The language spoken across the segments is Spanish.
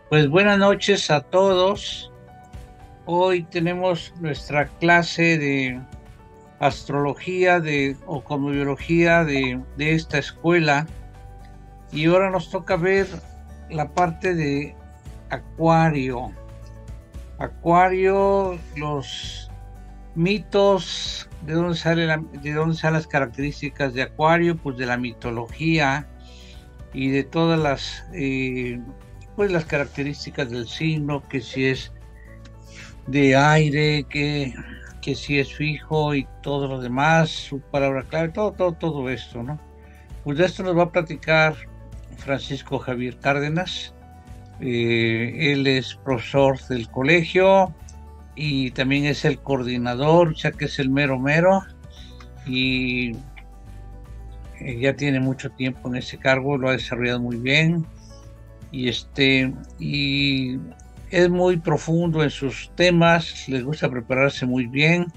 Pues buenas noches a todos. Hoy tenemos nuestra clase de astrología o cosmobiología de esta escuela y ahora nos toca ver la parte de Acuario. Acuario, los mitos, de dónde salen las características de Acuario, pues de la mitología y de todas pues las características del signo, que si es de aire, que si es fijo y todo lo demás, su palabra clave, todo esto, ¿no? Pues de esto nos va a platicar Francisco Javier Cárdenas. Él es profesor del colegio y también es el coordinador, ya que es el mero mero, y ya tiene mucho tiempo en ese cargo, lo ha desarrollado muy bien, y es muy profundo en sus temas, les gusta prepararse muy bien,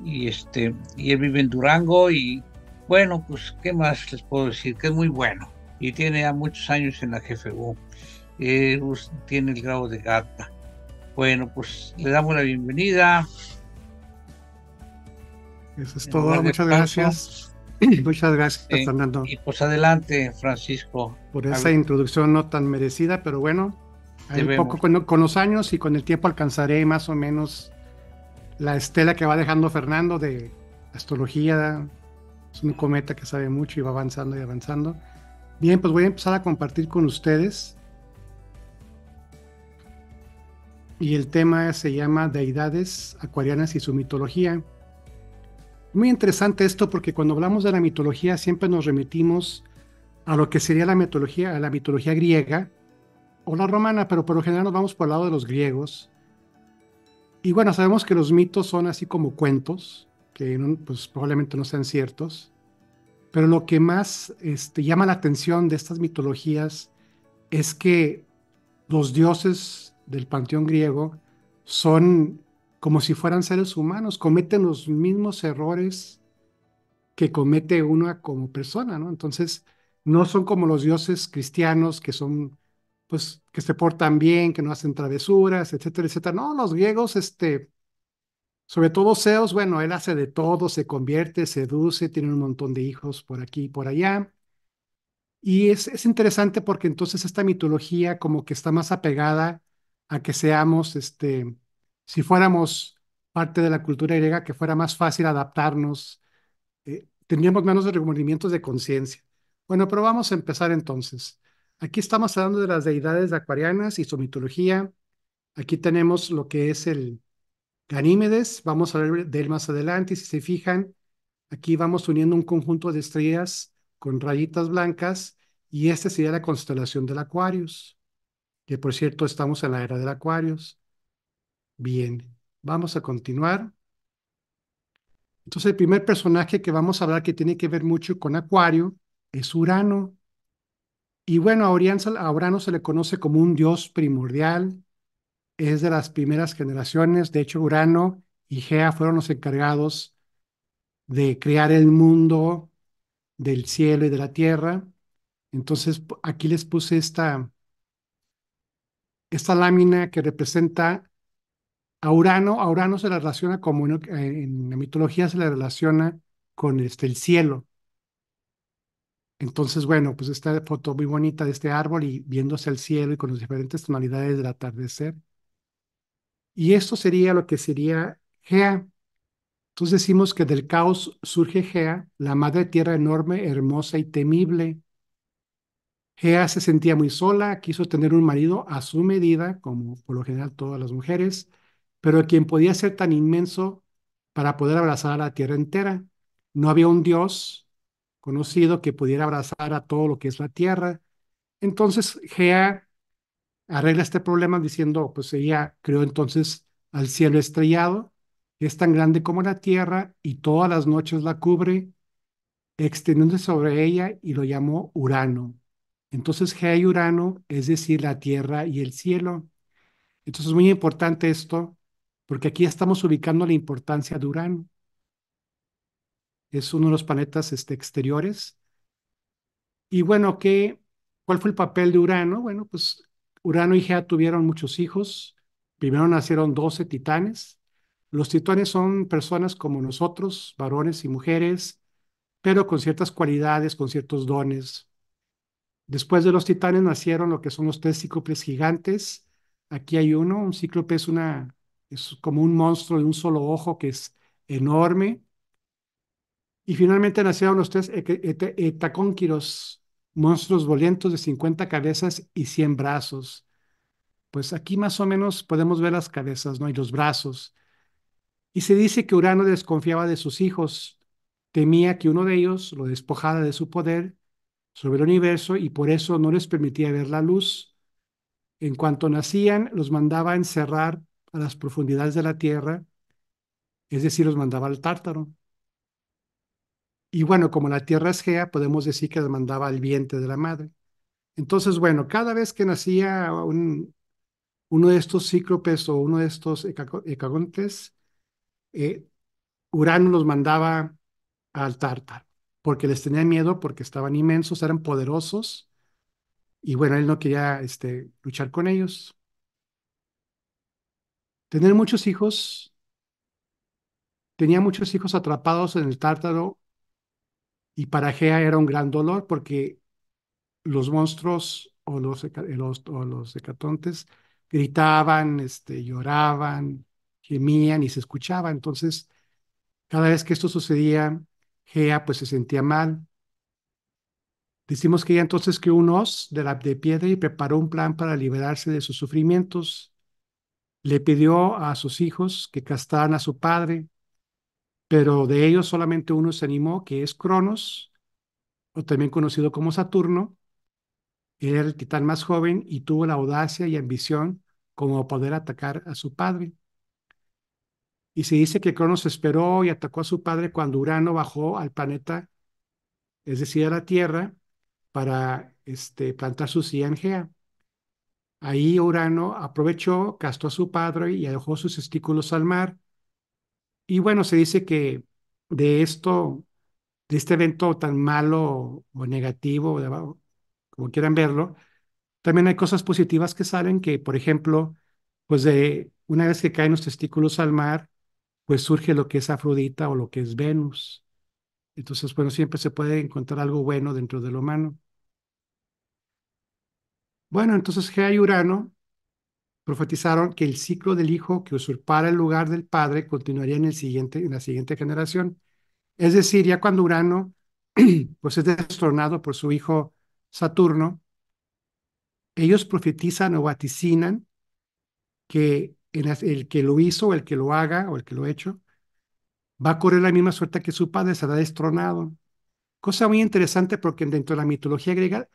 y él vive en Durango, y bueno, pues, ¿qué más les puedo decir? Que es muy bueno, y tiene ya muchos años en la GFU, tiene el grado de gata. Bueno, pues le damos la bienvenida. Eso es En lugar todo. de Muchas paso, gracias. Muchas gracias, Fernando, y pues adelante, Francisco, por a esa ver, introducción no tan merecida, pero bueno, ahí poco debemos. con los años y con el tiempo alcanzaré más o menos la estela que va dejando Fernando de astrología. Es un cometa que sabe mucho y va avanzando y avanzando. Bien, pues voy a empezar a compartir con ustedes y el tema se llama Deidades acuarianas y su mitología. Muy interesante esto porque cuando hablamos de la mitología siempre nos remitimos a lo que sería la mitología, a la mitología griega o la romana, pero por lo general nos vamos por el lado de los griegos. Y bueno, sabemos que los mitos son así como cuentos, que pues probablemente no sean ciertos, pero lo que más llama la atención de estas mitologías es que los dioses del panteón griego son como si fueran seres humanos, cometen los mismos errores que comete uno como persona, ¿no? Entonces, no son como los dioses cristianos que son, pues, que se portan bien, que no hacen travesuras, etcétera, etcétera. No, los griegos, sobre todo Zeus, bueno, él hace de todo, se convierte, seduce, tiene un montón de hijos por aquí y por allá. Y es interesante porque entonces esta mitología como que está más apegada a que seamos, si fuéramos parte de la cultura griega, que fuera más fácil adaptarnos, tendríamos menos remordimientos de conciencia. Bueno, pero vamos a empezar entonces. Aquí estamos hablando de las deidades acuarianas y su mitología. Aquí tenemos lo que es el Ganímedes. Vamos a hablar de él más adelante. Y si se fijan, aquí vamos uniendo un conjunto de estrellas con rayitas blancas y esta sería la constelación del Aquarius, que por cierto estamos en la era del Aquarius. Bien, vamos a continuar. Entonces, el primer personaje que vamos a hablar que tiene que ver mucho con Acuario es Urano. Y bueno, a Urano se le conoce como un dios primordial, es de las primeras generaciones. De hecho, Urano y Gea fueron los encargados de crear el mundo del cielo y de la tierra. Entonces, aquí les puse esta lámina que representa a Urano. A Urano se le relaciona como en la mitología se le relaciona con el cielo. Entonces, bueno, pues esta foto muy bonita de este árbol y viéndose al cielo y con las diferentes tonalidades del atardecer. Y esto sería lo que sería Gea. Entonces decimos que del caos surge Gea, la madre tierra enorme, hermosa y temible. Gea se sentía muy sola, quiso tener un marido a su medida, como por lo general todas las mujeres, pero quien podía ser tan inmenso para poder abrazar a la tierra entera. No había un dios conocido que pudiera abrazar a todo lo que es la tierra. Entonces Gea arregla este problema diciendo, pues ella creó entonces al cielo estrellado, que es tan grande como la tierra y todas las noches la cubre, extendiéndose sobre ella y lo llamó Urano. Entonces Gea y Urano, es decir, la Tierra y el cielo. Entonces es muy importante esto, porque aquí estamos ubicando la importancia de Urano. Es uno de los planetas exteriores. Y bueno, ¿cuál fue el papel de Urano? Bueno, pues Urano y Gea tuvieron muchos hijos. Primero nacieron 12 titanes. Los titanes son personas como nosotros, varones y mujeres, pero con ciertas cualidades, con ciertos dones. Después de los titanes nacieron lo que son los tres cíclopes gigantes. Aquí hay uno, un cíclope es como un monstruo de un solo ojo que es enorme. Y finalmente nacieron los tres hecacónquiros, monstruos violentos de 50 cabezas y 100 brazos. Pues aquí más o menos podemos ver las cabezas, ¿no? Y los brazos. Y se dice que Urano desconfiaba de sus hijos, temía que uno de ellos lo despojara de su poder sobre el universo y por eso no les permitía ver la luz. En cuanto nacían, los mandaba a encerrar a las profundidades de la Tierra, es decir, los mandaba al Tártaro. Y bueno, como la Tierra es Gea, podemos decir que los mandaba al vientre de la madre. Entonces, bueno, cada vez que nacía uno de estos cíclopes o uno de estos hecagontes, eh, Urano los mandaba al Tártaro, porque les tenía miedo, porque estaban inmensos, eran poderosos, y bueno, él no quería luchar con ellos. Tener muchos hijos, tenía muchos hijos atrapados en el Tártaro, y para Gea era un gran dolor, porque los monstruos o los hecatontes gritaban, lloraban, gemían y se escuchaba. Entonces, cada vez que esto sucedía, Gea pues se sentía mal. Decimos que ella entonces creó un hoz de piedra y preparó un plan para liberarse de sus sufrimientos. Le pidió a sus hijos que castraran a su padre, pero de ellos solamente uno se animó, que es Cronos, o también conocido como Saturno. Él era el titán más joven y tuvo la audacia y ambición como poder atacar a su padre. Y se dice que Cronos esperó y atacó a su padre cuando Urano bajó al planeta, es decir, a la Tierra, para plantar su silla en Gea. Ahí Urano aprovechó, castró a su padre y arrojó sus testículos al mar. Y bueno, se dice que de esto, de este evento tan malo o negativo, como quieran verlo, también hay cosas positivas que salen que, por ejemplo, pues de una vez que caen los testículos al mar, pues surge lo que es Afrodita o lo que es Venus. Entonces, bueno, siempre se puede encontrar algo bueno dentro del humano. Bueno, entonces Gea y Urano profetizaron que el ciclo del hijo que usurpara el lugar del padre continuaría en la siguiente generación. Es decir, ya cuando Urano pues es destronado por su hijo Saturno, ellos profetizan o vaticinan que el que lo hizo, o el que lo haga, o el que lo ha hecho, va a correr la misma suerte que su padre, será destronado. Cosa muy interesante porque dentro de la mitología griega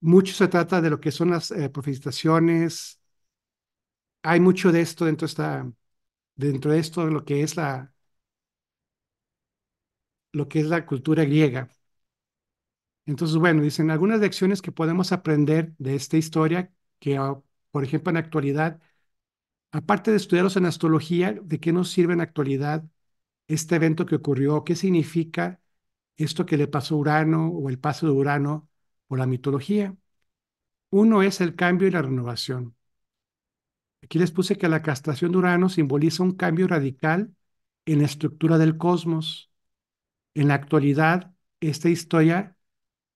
mucho se trata de lo que son las profetizaciones. Hay mucho de esto dentro de esto, lo que es la cultura griega. Entonces, bueno, dicen algunas lecciones que podemos aprender de esta historia, que, por ejemplo, en la actualidad, aparte de estudiarlos en astrología, ¿de qué nos sirve en la actualidad este evento que ocurrió? ¿Qué significa esto que le pasó a Urano o el paso de Urano por la mitología? Uno es el cambio y la renovación. Aquí les puse que la castración de Urano simboliza un cambio radical en la estructura del cosmos. En la actualidad, esta historia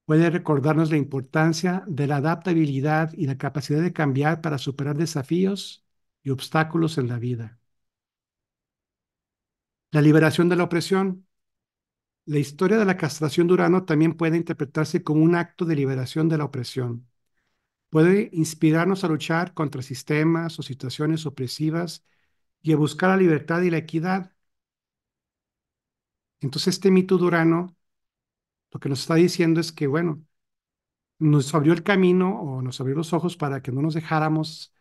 puede recordarnos la importancia de la adaptabilidad y la capacidad de cambiar para superar desafíos y obstáculos en la vida. La liberación de la opresión. La historia de la castración de Urano también puede interpretarse como un acto de liberación de la opresión. Puede inspirarnos a luchar contra sistemas o situaciones opresivas y a buscar la libertad y la equidad. Entonces, este mito de Urano lo que nos está diciendo es que, bueno, nos abrió el camino o nos abrió los ojos para que no nos dejáramos,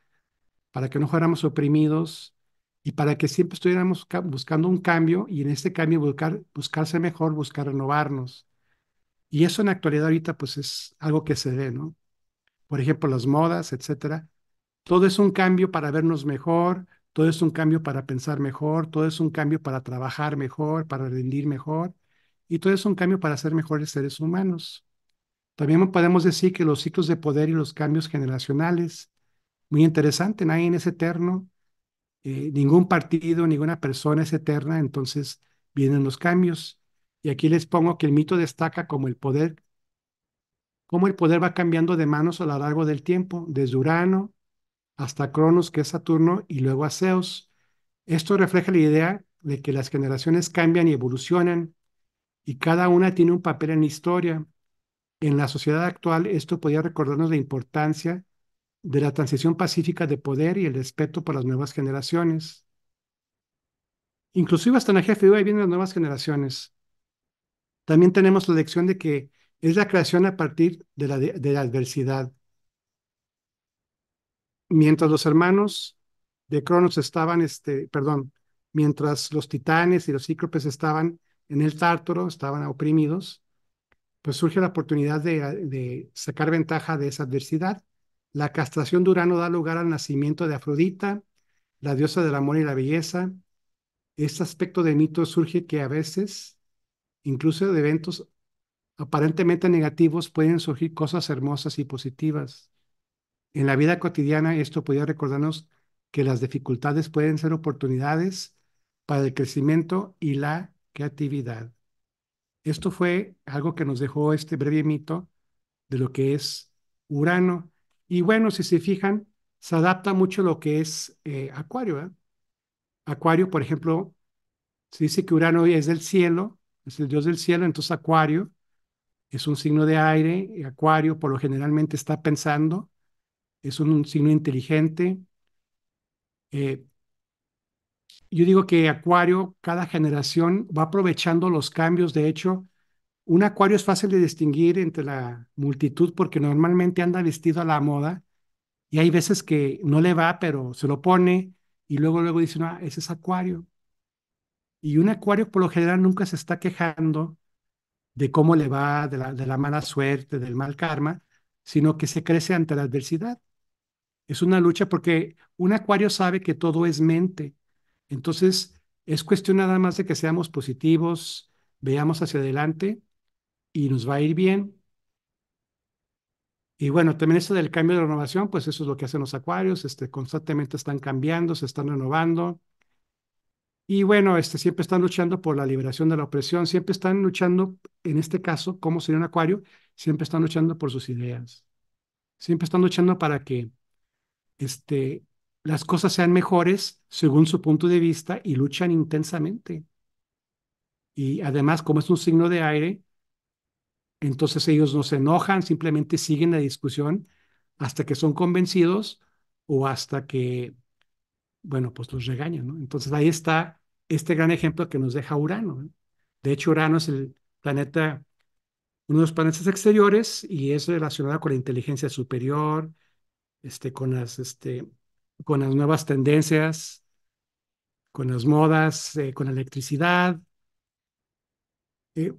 para que no fuéramos oprimidos y para que siempre estuviéramos buscando un cambio y en este cambio buscar ser mejor, buscar renovarnos. Y eso en la actualidad ahorita pues es algo que se ve, ¿no? Por ejemplo, las modas, etcétera. Todo es un cambio para vernos mejor, todo es un cambio para pensar mejor, todo es un cambio para trabajar mejor, para rendir mejor, y todo es un cambio para ser mejores seres humanos. También podemos decir que los ciclos de poder y los cambios generacionales, muy interesante, nadie es eterno, ningún partido, ninguna persona es eterna, entonces vienen los cambios. Y aquí les pongo que el mito destaca como el poder, cómo el poder va cambiando de manos a lo largo del tiempo, desde Urano hasta Cronos, que es Saturno, y luego a Zeus. Esto refleja la idea de que las generaciones cambian y evolucionan, y cada una tiene un papel en la historia. En la sociedad actual, esto podría recordarnos la importancia de la transición pacífica de poder y el respeto por las nuevas generaciones. Inclusive hasta en la jefe ahí vienen las nuevas generaciones. También tenemos la lección de que es la creación a partir de la adversidad. Mientras los hermanos de Cronos estaban, perdón, mientras los titanes y los cíclopes estaban en el Tártaro, estaban oprimidos, pues surge la oportunidad de sacar ventaja de esa adversidad. La castración de Urano da lugar al nacimiento de Afrodita, la diosa del amor y la belleza. Este aspecto de mito surge que a veces, incluso de eventos aparentemente negativos, pueden surgir cosas hermosas y positivas. En la vida cotidiana, esto podría recordarnos que las dificultades pueden ser oportunidades para el crecimiento y la creatividad. Esto fue algo que nos dejó este breve mito de lo que es Urano. Y bueno, si se fijan, se adapta mucho a lo que es Acuario, ¿eh? Acuario, por ejemplo, se dice que Urano es del cielo, es el dios del cielo, entonces Acuario es un signo de aire, y Acuario por lo generalmente está pensando, es un signo inteligente. Eh, yo digo que Acuario, cada generación va aprovechando los cambios. De hecho, un Acuario es fácil de distinguir entre la multitud porque normalmente anda vestido a la moda y hay veces que no le va, pero se lo pone y luego dice, no, ese es Acuario. Y un Acuario por lo general nunca se está quejando de cómo le va, de la mala suerte, del mal karma, sino que se crece ante la adversidad. Es una lucha porque un Acuario sabe que todo es mente. Entonces, es cuestión nada más de que seamos positivos, veamos hacia adelante y nos va a ir bien. Y bueno, también esto del cambio de renovación, pues eso es lo que hacen los acuarios, constantemente están cambiando, se están renovando. Y bueno, siempre están luchando por la liberación de la opresión, siempre están luchando, en este caso, como sería un acuario, siempre están luchando por sus ideas, siempre están luchando para que este, las cosas sean mejores según su punto de vista y luchan intensamente. Y además, como es un signo de aire, entonces ellos no se enojan, simplemente siguen la discusión hasta que son convencidos o hasta que, bueno, pues los regañan, ¿no? Entonces ahí está este gran ejemplo que nos deja Urano, ¿no? De hecho, Urano es el planeta, uno de los planetas exteriores y es relacionado con la inteligencia superior, con las nuevas tendencias, con las modas, con la electricidad. Eh,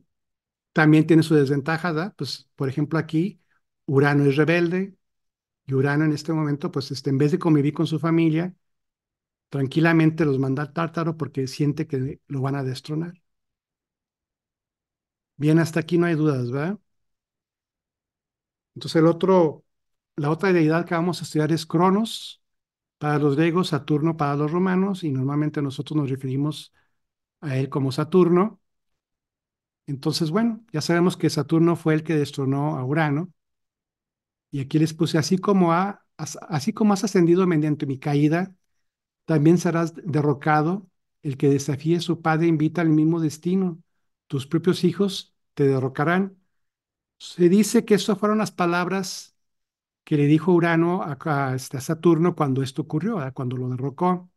También tiene su desventaja, ¿verdad? Pues, por ejemplo, aquí Urano es rebelde y Urano en este momento, pues, en vez de convivir con su familia, tranquilamente los manda al Tártaro porque siente que lo van a destronar. Bien, hasta aquí no hay dudas, ¿verdad? Entonces, la otra deidad que vamos a estudiar es Cronos, para los griegos, Saturno para los romanos, y normalmente nosotros nos referimos a él como Saturno. Entonces, bueno, ya sabemos que Saturno fue el que destronó a Urano. Y aquí les puse, así como has ascendido mediante mi caída, también serás derrocado. El que desafíe a su padre invita al mismo destino. Tus propios hijos te derrocarán. Se dice que estas fueron las palabras que le dijo Urano a Saturno cuando esto ocurrió, ¿verdad? Cuando lo derrocó.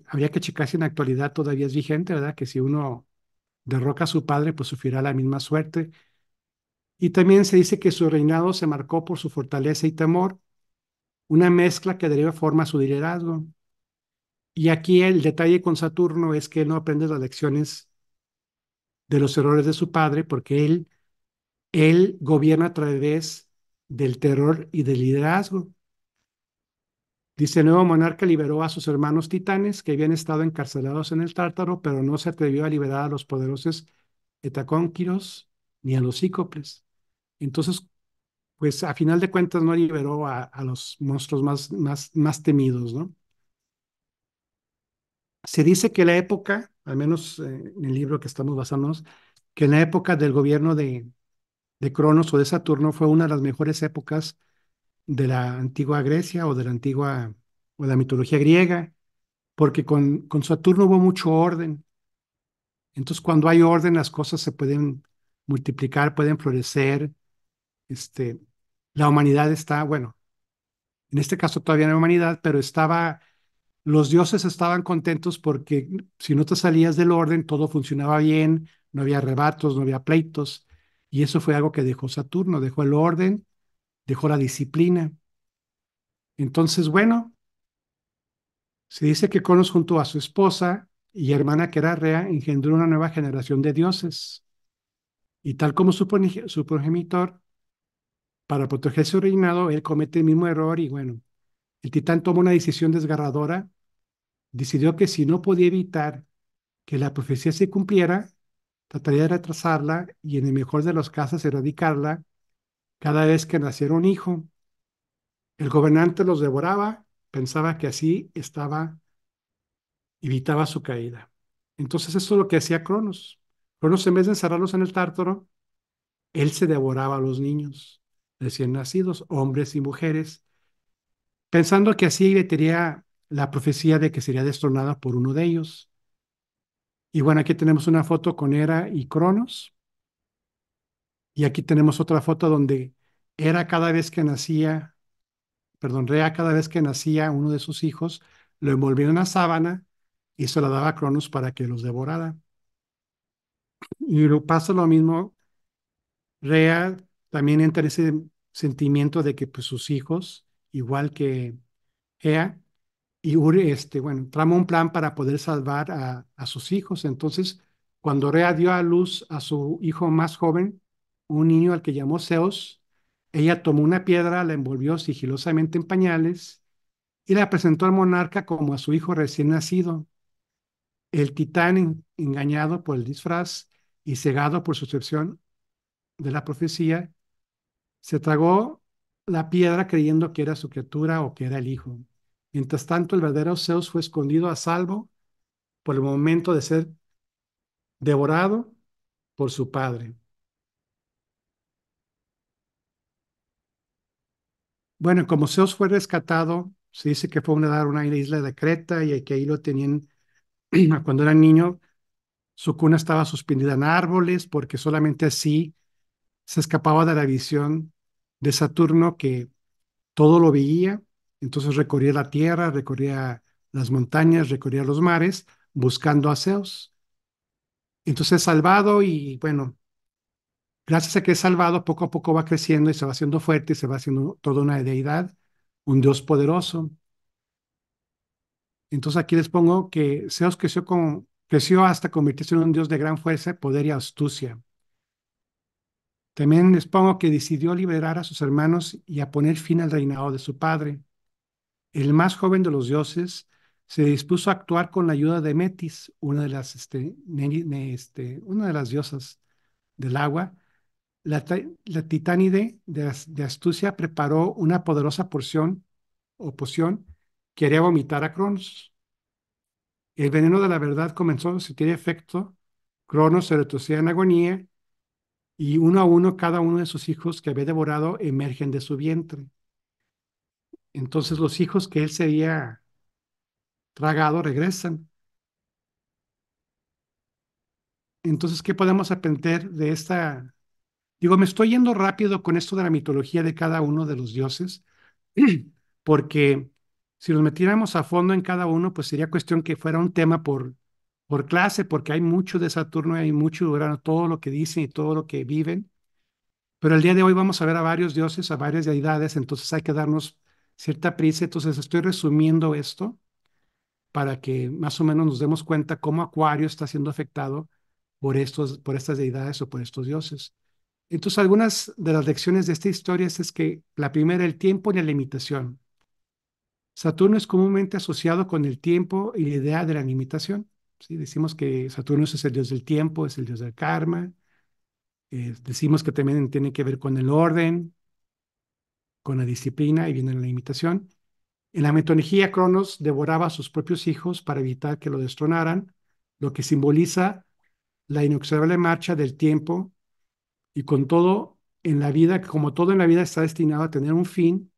Habría que checar si en la actualidad todavía es vigente, ¿verdad? Que si uno derroca a su padre, pues sufrirá la misma suerte. Y también se dice que su reinado se marcó por su fortaleza y temor, una mezcla que daría forma a su liderazgo. Y aquí el detalle con Saturno es que él no aprende las lecciones de los errores de su padre porque él él gobierna a través del terror y del liderazgo. Dice, el nuevo monarca liberó a sus hermanos titanes que habían estado encarcelados en el Tártaro, pero no se atrevió a liberar a los poderosos Etacónquiros ni a los Cíclopes. Entonces, pues a final de cuentas no liberó a los monstruos más temidos, ¿no? Se dice que la época, al menos en el libro que estamos basándonos, que en la época del gobierno de Cronos o de Saturno fue una de las mejores épocas de la antigua Grecia o de la antigua o de la mitología griega, porque con Saturno hubo mucho orden. Entonces, cuando hay orden, las cosas se pueden multiplicar, pueden florecer. Este, la humanidad está, bueno, en este caso todavía no hay humanidad, pero los dioses estaban contentos porque si no te salías del orden, todo funcionaba bien, no había arrebatos, no había pleitos. Y eso fue algo que dejó Saturno, dejó el orden, dejó la disciplina. Entonces, bueno, se dice que Cronos junto a su esposa y hermana que era Rea engendró una nueva generación de dioses. Y tal como su progenitor, para proteger su reinado, él comete el mismo error y bueno, el titán toma una decisión desgarradora, decidió que si no podía evitar que la profecía se cumpliera, trataría de retrasarla y en el mejor de los casos erradicarla cada vez que naciera un hijo. El gobernante los devoraba, pensaba que así evitaba su caída. Entonces eso es lo que hacía Cronos. Cronos en vez de encerrarlos en el tártaro, él se devoraba a los niños recién nacidos, hombres y mujeres, pensando que así evitaría la profecía de que sería destronada por uno de ellos. Y bueno, aquí tenemos una foto con Hera y Cronos. Y aquí tenemos otra foto donde Hera cada vez que nacía, perdón, Rea cada vez que nacía uno de sus hijos, lo envolvía en una sábana y se la daba a Cronos para que los devorara. Y pasa lo mismo, Rea también entra en ese sentimiento de que pues, sus hijos, igual que Ea, y Uri, bueno, trama un plan para poder salvar a sus hijos. Entonces, cuando Rea dio a luz a su hijo más joven, un niño al que llamó Zeus, ella tomó una piedra, la envolvió sigilosamente en pañales y la presentó al monarca como a su hijo recién nacido. El titán, engañado por el disfraz y cegado por su percepción de la profecía, se tragó la piedra creyendo que era su criatura o que era el hijo. Mientras tanto, el verdadero Zeus fue escondido a salvo por el momento de ser devorado por su padre. Bueno, como Zeus fue rescatado, se dice que fue a dar una isla de Creta y que ahí lo tenían cuando era niño. Su cuna estaba suspendida en árboles porque solamente así se escapaba de la visión de Saturno que todo lo veía. Entonces recorría la tierra, recorría las montañas, recorría los mares buscando a Zeus. Entonces es salvado y bueno, gracias a que es salvado, poco a poco va creciendo y se va haciendo fuerte y se va haciendo toda una deidad, un Dios poderoso. Entonces aquí les pongo que Zeus creció hasta convertirse en un Dios de gran fuerza, poder y astucia. También les pongo que decidió liberar a sus hermanos y a poner fin al reinado de su padre. El más joven de los dioses se dispuso a actuar con la ayuda de Metis, una de las diosas del agua. La titánide de astucia preparó una poderosa porción o poción que haría vomitar a Cronos. El veneno de la verdad comenzó a sentir efecto. Cronos se retrocedía en agonía y uno a uno cada uno de sus hijos que había devorado emergen de su vientre. Entonces los hijos que él se había tragado regresan. Entonces, ¿qué podemos aprender de esta? Digo, me estoy yendo rápido con esto de la mitología de cada uno de los dioses, porque si nos metiéramos a fondo en cada uno, pues sería cuestión que fuera un tema por clase, porque hay mucho de Saturno y hay mucho de Urano, todo lo que dicen y todo lo que viven. Pero el día de hoy vamos a ver a varios dioses, a varias deidades, entonces hay que darnos cierta prisa. Entonces estoy resumiendo esto para que más o menos nos demos cuenta cómo Acuario está siendo afectado por estas deidades o por estos dioses. Entonces, algunas de las lecciones de esta historia es que la primera, el tiempo y la limitación. Saturno es comúnmente asociado con el tiempo y la idea de la limitación. ¿Sí? Decimos que Saturno es el dios del tiempo, es el dios del karma. Decimos que también tiene que ver con el orden, con la disciplina y viene la limitación. En la mitología, Cronos devoraba a sus propios hijos para evitar que lo destronaran, lo que simboliza la inexorable marcha del tiempo y con todo en la vida, como todo en la vida está destinado a tener un fin,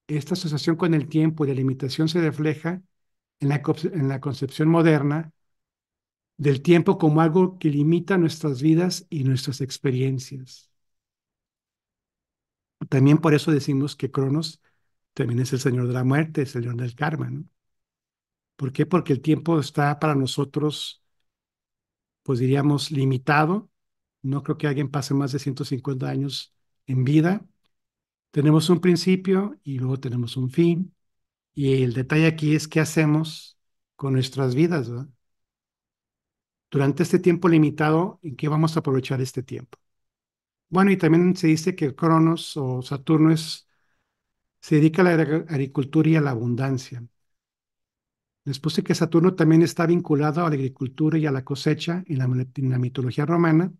esta asociación con el tiempo y la limitación se refleja en la concepción moderna del tiempo como algo que limita nuestras vidas y nuestras experiencias. También por eso decimos que Cronos también es el señor de la muerte, es el señor del karma, ¿no? ¿Por qué? Porque el tiempo está para nosotros, pues diríamos, limitado. No creo que alguien pase más de 150 años en vida. Tenemos un principio y luego tenemos un fin. Y el detalle aquí es qué hacemos con nuestras vidas, ¿verdad? Durante este tiempo limitado, ¿en qué vamos a aprovechar este tiempo? Bueno, y también se dice que Cronos o Saturno se dedica a la agricultura y a la abundancia. Les puse que Saturno también está vinculado a la agricultura y a la cosecha en la mitología romana.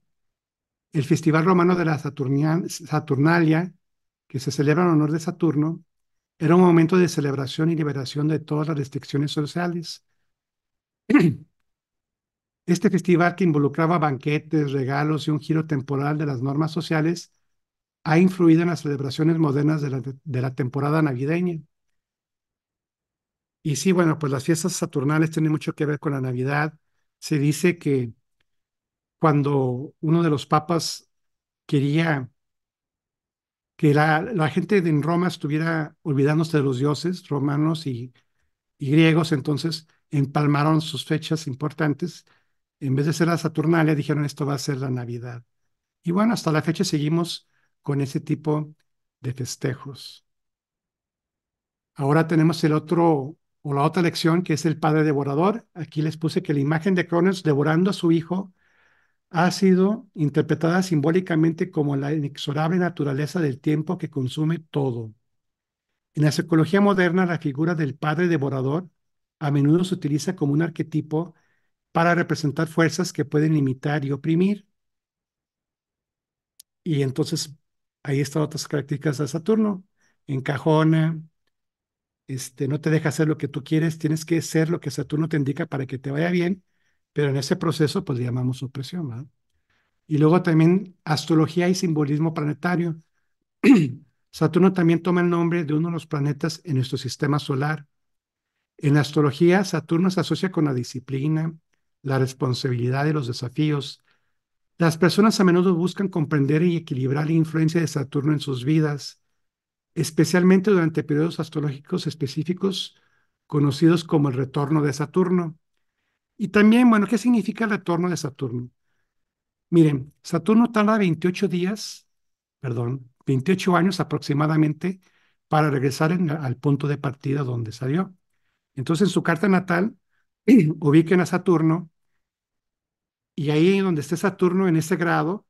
El festival romano de la Saturnalia, que se celebra en honor de Saturno, era un momento de celebración y liberación de todas las restricciones sociales. Este festival, que involucraba banquetes, regalos y un giro temporal de las normas sociales, ha influido en las celebraciones modernas de la temporada navideña. Y sí, bueno, pues las fiestas saturnales tienen mucho que ver con la Navidad. Se dice que cuando uno de los papas quería que la gente en Roma estuviera olvidándose de los dioses romanos y griegos, entonces empalmaron sus fechas importantes. En vez de ser la Saturnalia, dijeron esto va a ser la Navidad. Y bueno, hasta la fecha seguimos con ese tipo de festejos. Ahora tenemos el otro o la otra lección que es el padre devorador. Aquí les puse que la imagen de Cronos devorando a su hijo ha sido interpretada simbólicamente como la inexorable naturaleza del tiempo que consume todo. En la psicología moderna, la figura del padre devorador a menudo se utiliza como un arquetipo para representar fuerzas que pueden limitar y oprimir. Y entonces ahí están otras características de Saturno. Encajona, no te deja hacer lo que tú quieres, tienes que ser lo que Saturno te indica para que te vaya bien, pero en ese proceso pues le llamamos opresión, ¿verdad? Y luego también astrología y simbolismo planetario. Saturno también toma el nombre de uno de los planetas en nuestro sistema solar. En la astrología, Saturno se asocia con la disciplina, la responsabilidad y los desafíos. Las personas a menudo buscan comprender y equilibrar la influencia de Saturno en sus vidas, especialmente durante periodos astrológicos específicos conocidos como el retorno de Saturno. Y también, bueno, ¿qué significa el retorno de Saturno? Miren, Saturno tarda 28 días, perdón, 28 años aproximadamente para regresar al punto de partida donde salió. Entonces, en su carta natal, ubiquen a Saturno y ahí donde esté Saturno en ese grado,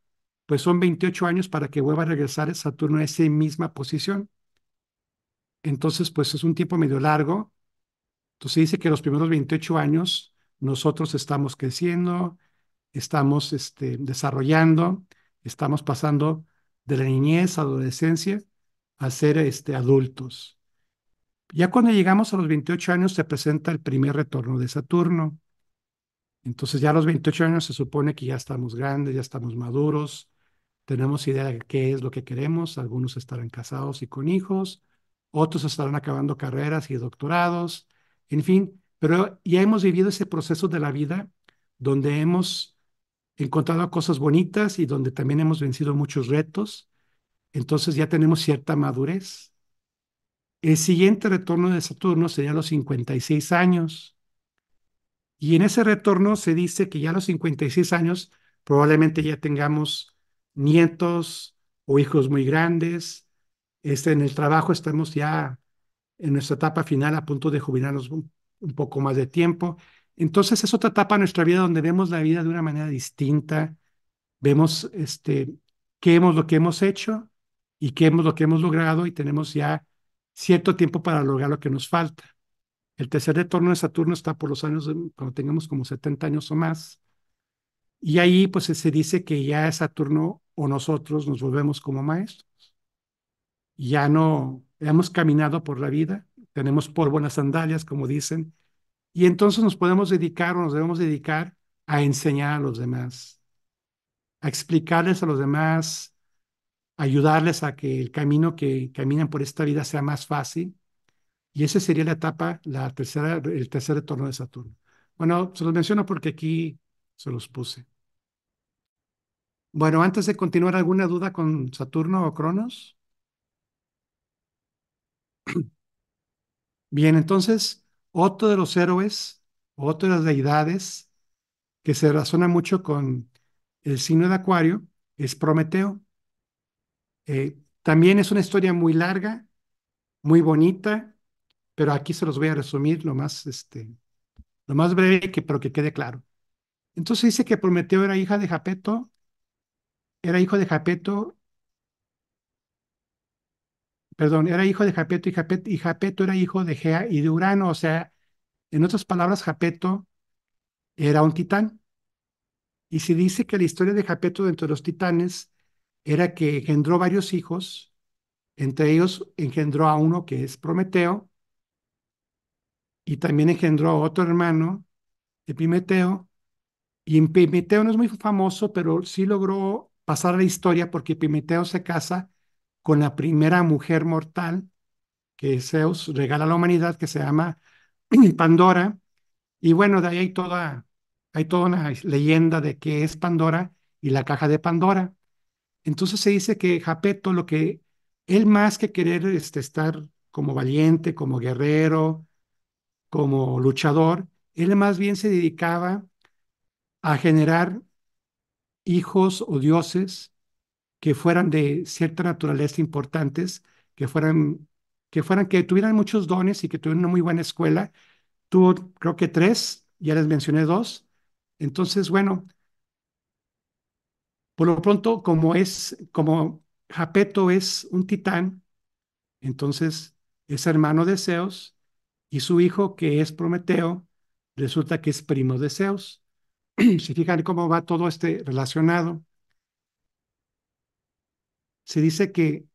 pues son 28 años para que vuelva a regresar Saturno a esa misma posición. Entonces, pues es un tiempo medio largo. Entonces dice que los primeros 28 años nosotros estamos creciendo, estamos desarrollando, estamos pasando de la niñez a la adolescencia a ser adultos. Ya cuando llegamos a los 28 años se presenta el primer retorno de Saturno. Entonces ya a los 28 años se supone que ya estamos grandes, ya estamos maduros, tenemos idea de qué es lo que queremos. Algunos estarán casados y con hijos, otros estarán acabando carreras y doctorados, en fin, pero ya hemos vivido ese proceso de la vida donde hemos encontrado cosas bonitas y donde también hemos vencido muchos retos. Entonces ya tenemos cierta madurez. El siguiente retorno de Saturno sería a los 56 años. Y en ese retorno se dice que ya a los 56 años probablemente ya tengamos nietos o hijos muy grandes. En el trabajo estamos ya en nuestra etapa final a punto de jubilarnos un poco más de tiempo. Entonces es otra etapa de nuestra vida donde vemos la vida de una manera distinta. Vemos qué hemos lo que hemos hecho y qué hemos lo que hemos logrado y tenemos ya cierto tiempo para lograr lo que nos falta. El tercer retorno de Saturno está por los años, cuando tengamos como 70 años o más. Y ahí pues se dice que ya Saturno o nosotros nos volvemos como maestros. Ya no hemos caminado por la vida, tenemos polvo en las sandalias, como dicen, y entonces nos podemos dedicar o nos debemos dedicar a enseñar a los demás, a explicarles a los demás, ayudarles a que el camino que caminan por esta vida sea más fácil. Y esa sería la etapa, la tercera, el tercer retorno de Saturno. Bueno, se los menciono porque aquí se los puse. Bueno, antes de continuar, ¿alguna duda con Saturno o Cronos? Bien, entonces, otro de los héroes, otro de las deidades que se razona mucho con el signo de Acuario es Prometeo. También es una historia muy larga, muy bonita, pero aquí se los voy a resumir lo más breve, pero que quede claro. Entonces dice que Prometeo era hija de Japeto, era hijo de Japeto, perdón, era hijo de Japeto y Japeto era hijo de Gea y de Urano. O sea, en otras palabras, Japeto era un titán. Y se dice que la historia de Japeto dentro de los titanes era que engendró varios hijos, entre ellos engendró a uno que es Prometeo, y también engendró a otro hermano, Epimeteo, y Epimeteo no es muy famoso, pero sí logró pasar a la historia porque Epimeteo se casa con la primera mujer mortal que Zeus regala a la humanidad, que se llama Pandora, y bueno, de ahí hay toda una leyenda de qué es Pandora y la caja de Pandora. Entonces se dice que Japeto, lo que él más que querer estar como valiente, como guerrero, como luchador, él más bien se dedicaba a generar hijos o dioses que fueran de cierta naturaleza importantes, que fueran, que tuvieran muchos dones y que tuvieran una muy buena escuela. Tuvo, creo que tres, ya les mencioné dos. Entonces, bueno, por lo pronto, como Japeto es un titán, entonces es hermano de Zeus y su hijo, que es Prometeo, resulta que es primo de Zeus. Si fijan cómo va todo relacionado, se dice que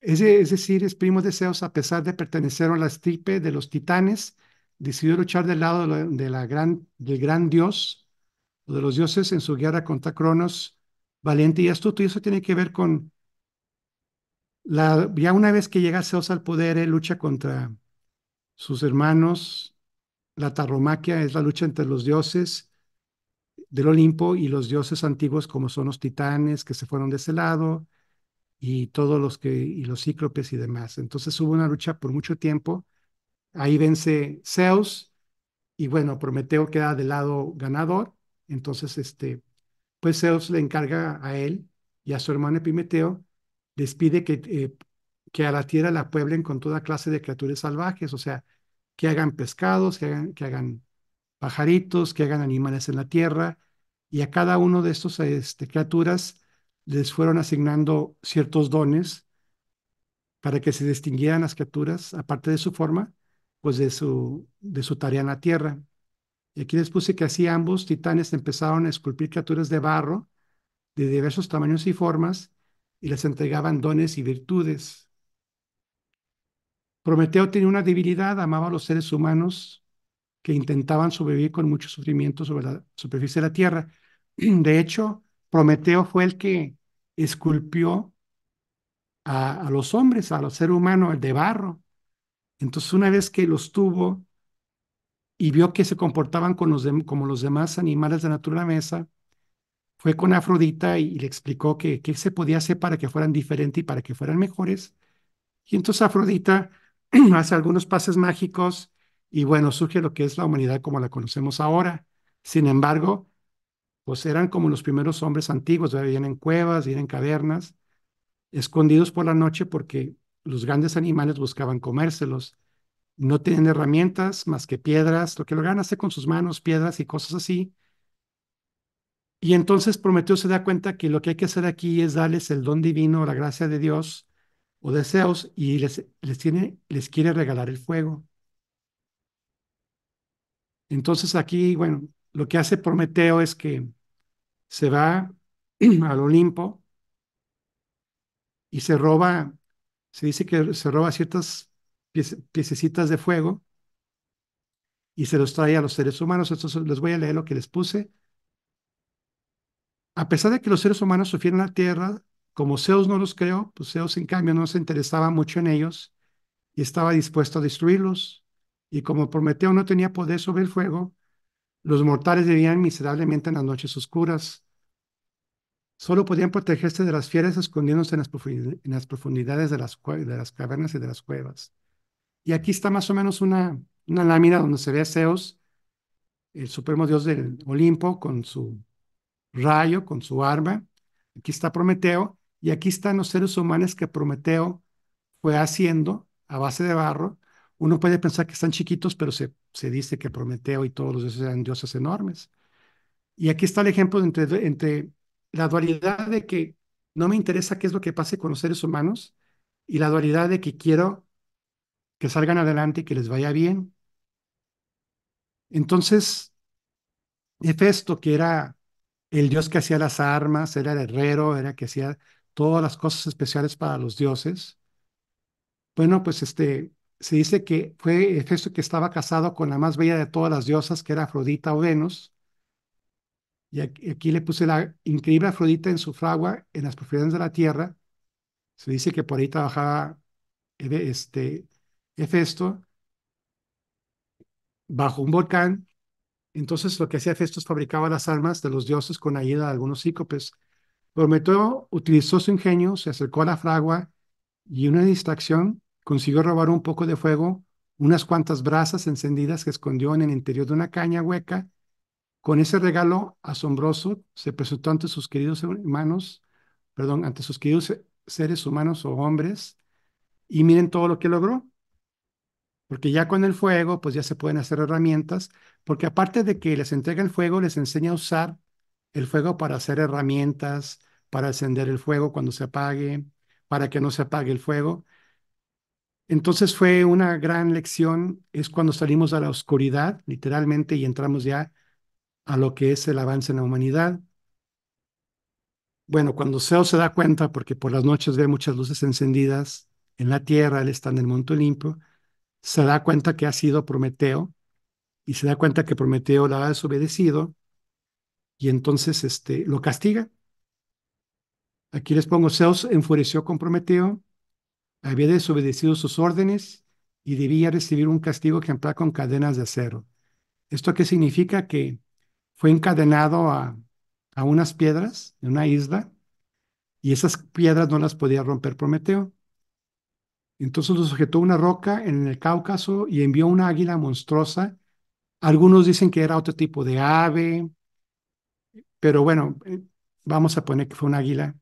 es decir, es primo de Zeus a pesar de pertenecer a la estirpe de los titanes, decidió luchar del lado del gran dios o de los dioses en su guerra contra Cronos, valiente y astuto. Y eso tiene que ver con ya una vez que llega Zeus al poder, él lucha contra sus hermanos. La tarromaquia es la lucha entre los dioses del Olimpo y los dioses antiguos como son los titanes que se fueron de ese lado y y los cíclopes y demás. Entonces hubo una lucha por mucho tiempo. Ahí vence Zeus y bueno, Prometeo queda del lado ganador. Entonces, pues Zeus le encarga a él y a su hermano Epimeteo, les pide que a la tierra la pueblen con toda clase de criaturas salvajes, o sea, que hagan pescados, que hagan pajaritos, que hagan animales en la tierra, y a cada uno de estos criaturas les fueron asignando ciertos dones para que se distinguieran las criaturas, aparte de su forma, pues de su tarea en la tierra. Y aquí les puse que así ambos titanes empezaron a esculpir criaturas de barro de diversos tamaños y formas y les entregaban dones y virtudes. Prometeo tenía una debilidad, amaba a los seres humanos que intentaban sobrevivir con mucho sufrimiento sobre la superficie de la tierra. De hecho, Prometeo fue el que esculpió a los hombres, a los seres humanos, el de barro. Entonces, una vez que los tuvo y vio que se comportaban como los demás animales de la naturaleza, fue con Afrodita y le explicó que qué se podía hacer para que fueran diferentes y para que fueran mejores. Y entonces Afrodita hace algunos pases mágicos y bueno, surge lo que es la humanidad como la conocemos ahora. Sin embargo, pues eran como los primeros hombres antiguos, ¿verdad? Vivían en cuevas, vivían en cavernas, escondidos por la noche porque los grandes animales buscaban comérselos. No tienen herramientas más que piedras, lo que lograban hacer con sus manos, piedras y cosas así. Y entonces Prometeo se da cuenta que lo que hay que hacer aquí es darles el don divino, la gracia de Dios o deseos, y les quiere regalar el fuego. Entonces aquí, bueno, lo que hace Prometeo es que se va al Olimpo y se dice que se roba ciertas piececitas de fuego y se los trae a los seres humanos. Entonces les voy a leer lo que les puse. A pesar de que los seres humanos sufrieron la tierra, como Zeus no los creó, pues Zeus en cambio no se interesaba mucho en ellos y estaba dispuesto a destruirlos. Y como Prometeo no tenía poder sobre el fuego, los mortales vivían miserablemente en las noches oscuras. Solo podían protegerse de las fieras escondiéndose en las profundidades de las cavernas y de las cuevas. Y aquí está más o menos una lámina donde se ve a Zeus, el supremo dios del Olimpo, con su rayo, con su arma. Aquí está Prometeo, y aquí están los seres humanos que Prometeo fue haciendo a base de barro. Uno puede pensar que están chiquitos, pero se dice que Prometeo y todos los dioses eran dioses enormes. Y aquí está el ejemplo entre la dualidad de que no me interesa qué es lo que pase con los seres humanos y la dualidad de que quiero que salgan adelante y que les vaya bien. Entonces, Hefesto, que era el dios que hacía las armas, era el herrero, era el que hacía todas las cosas especiales para los dioses. Bueno, pues se dice que fue Hefesto que estaba casado con la más bella de todas las diosas, que era Afrodita o Venus. Y aquí le puse la increíble Afrodita en su fragua en las profundidades de la tierra. Se dice que por ahí trabajaba Hefesto bajo un volcán. Entonces lo que hacía Hefesto es fabricaba las armas de los dioses con ayuda de algunos cíclopes. Prometeo utilizó su ingenio, se acercó a la fragua y una distracción consiguió robar un poco de fuego, unas cuantas brasas encendidas que escondió en el interior de una caña hueca. Con ese regalo asombroso se presentó ante sus queridos humanos, perdón, ante sus queridos seres humanos o hombres, y miren todo lo que logró, porque ya con el fuego, pues ya se pueden hacer herramientas, porque aparte de que les entrega el fuego, les enseña a usar el fuego para hacer herramientas, para encender el fuego cuando se apague, para que no se apague el fuego. Entonces fue una gran lección, es cuando salimos a la oscuridad, literalmente, y entramos ya a lo que es el avance en la humanidad. Bueno, cuando Zeus se da cuenta, porque por las noches ve muchas luces encendidas en la tierra, él está en el Monte Olimpo, se da cuenta que ha sido Prometeo y se da cuenta que Prometeo la ha desobedecido y entonces lo castiga. Aquí les pongo, Zeus enfureció con Prometeo, había desobedecido sus órdenes y debía recibir un castigo ejemplar con cadenas de acero. ¿Esto qué significa? Que fue encadenado a unas piedras en una isla y esas piedras no las podía romper Prometeo. Entonces lo sujetó a una roca en el Cáucaso y envió una águila monstruosa. Algunos dicen que era otro tipo de ave, pero bueno, vamos a poner que fue un águila.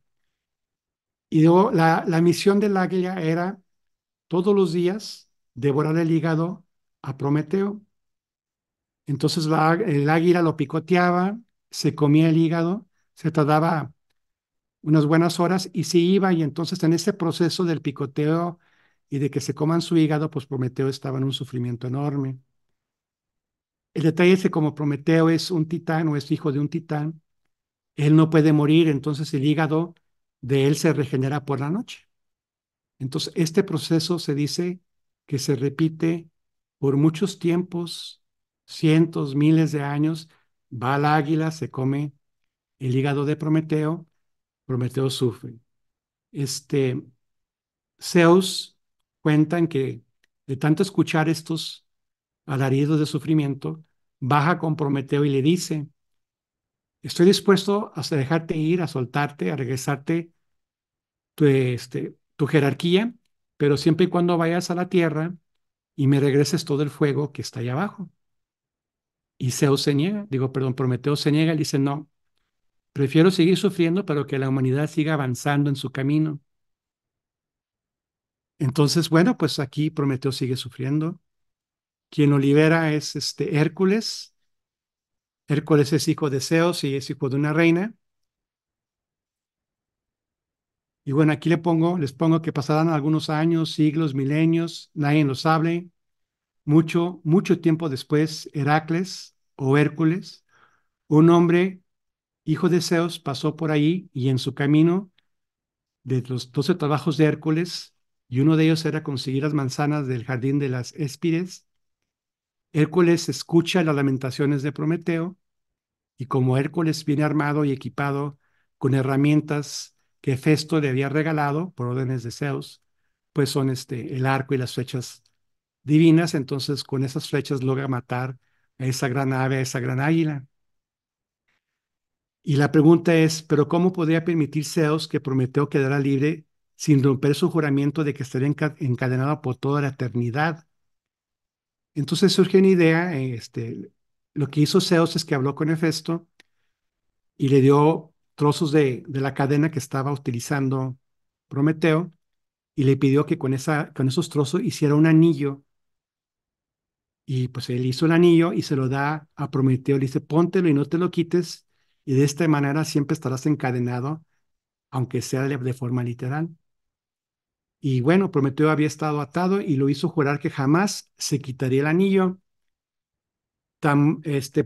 Y luego la misión del águila era todos los días devorar el hígado a Prometeo. Entonces el águila lo picoteaba, se comía el hígado, se tardaba unas buenas horas y se iba, y entonces en ese proceso del picoteo y de que se coman su hígado, pues Prometeo estaba en un sufrimiento enorme. El detalle es que como Prometeo es un titán o es hijo de un titán, él no puede morir, entonces el hígado de él se regenera por la noche. Entonces este proceso se dice que se repite por muchos tiempos, cientos, miles de años. Va el águila, se come el hígado de Prometeo, Prometeo sufre. Este, Zeus cuentan que de tanto escuchar estos alaridos de sufrimiento, baja con Prometeo y le dice, estoy dispuesto a dejarte ir, a soltarte, a regresarte tu jerarquía, pero siempre y cuando vayas a la tierra y me regreses todo el fuego que está ahí abajo. Y Zeus se niega, digo, perdón, Prometeo se niega y dice, no, prefiero seguir sufriendo, pero que la humanidad siga avanzando en su camino. Entonces, bueno, pues aquí Prometeo sigue sufriendo. Quien lo libera es Hércules. Hércules es hijo de Zeus y es hijo de una reina. Y bueno, aquí les pongo que pasarán algunos años, siglos, milenios, nadie lo sabe. Mucho tiempo después, Heracles o Hércules, un hombre, hijo de Zeus, pasó por ahí y en su camino de los 12 trabajos de Hércules, y uno de ellos era conseguir las manzanas del jardín de las Héspides, Hércules escucha las lamentaciones de Prometeo y como Hércules viene armado y equipado con herramientas que Hefesto le había regalado por órdenes de Zeus, pues son el arco y las flechas divinas, entonces con esas flechas logra matar a esa gran ave, a esa gran águila. Y la pregunta es, ¿pero cómo podría permitir Zeus que Prometeo quedara libre sin romper su juramento de que estaría encadenado por toda la eternidad? Entonces surge una idea, lo que hizo Zeus es que habló con Hefesto y le dio trozos de la cadena que estaba utilizando Prometeo y le pidió que con esos trozos hiciera un anillo. Y pues él hizo el anillo y se lo da a Prometeo. Le dice, póntelo y no te lo quites. Y de esta manera siempre estarás encadenado, aunque sea de forma literal. Y bueno, Prometeo había estado atado y lo hizo jurar que jamás se quitaría el anillo.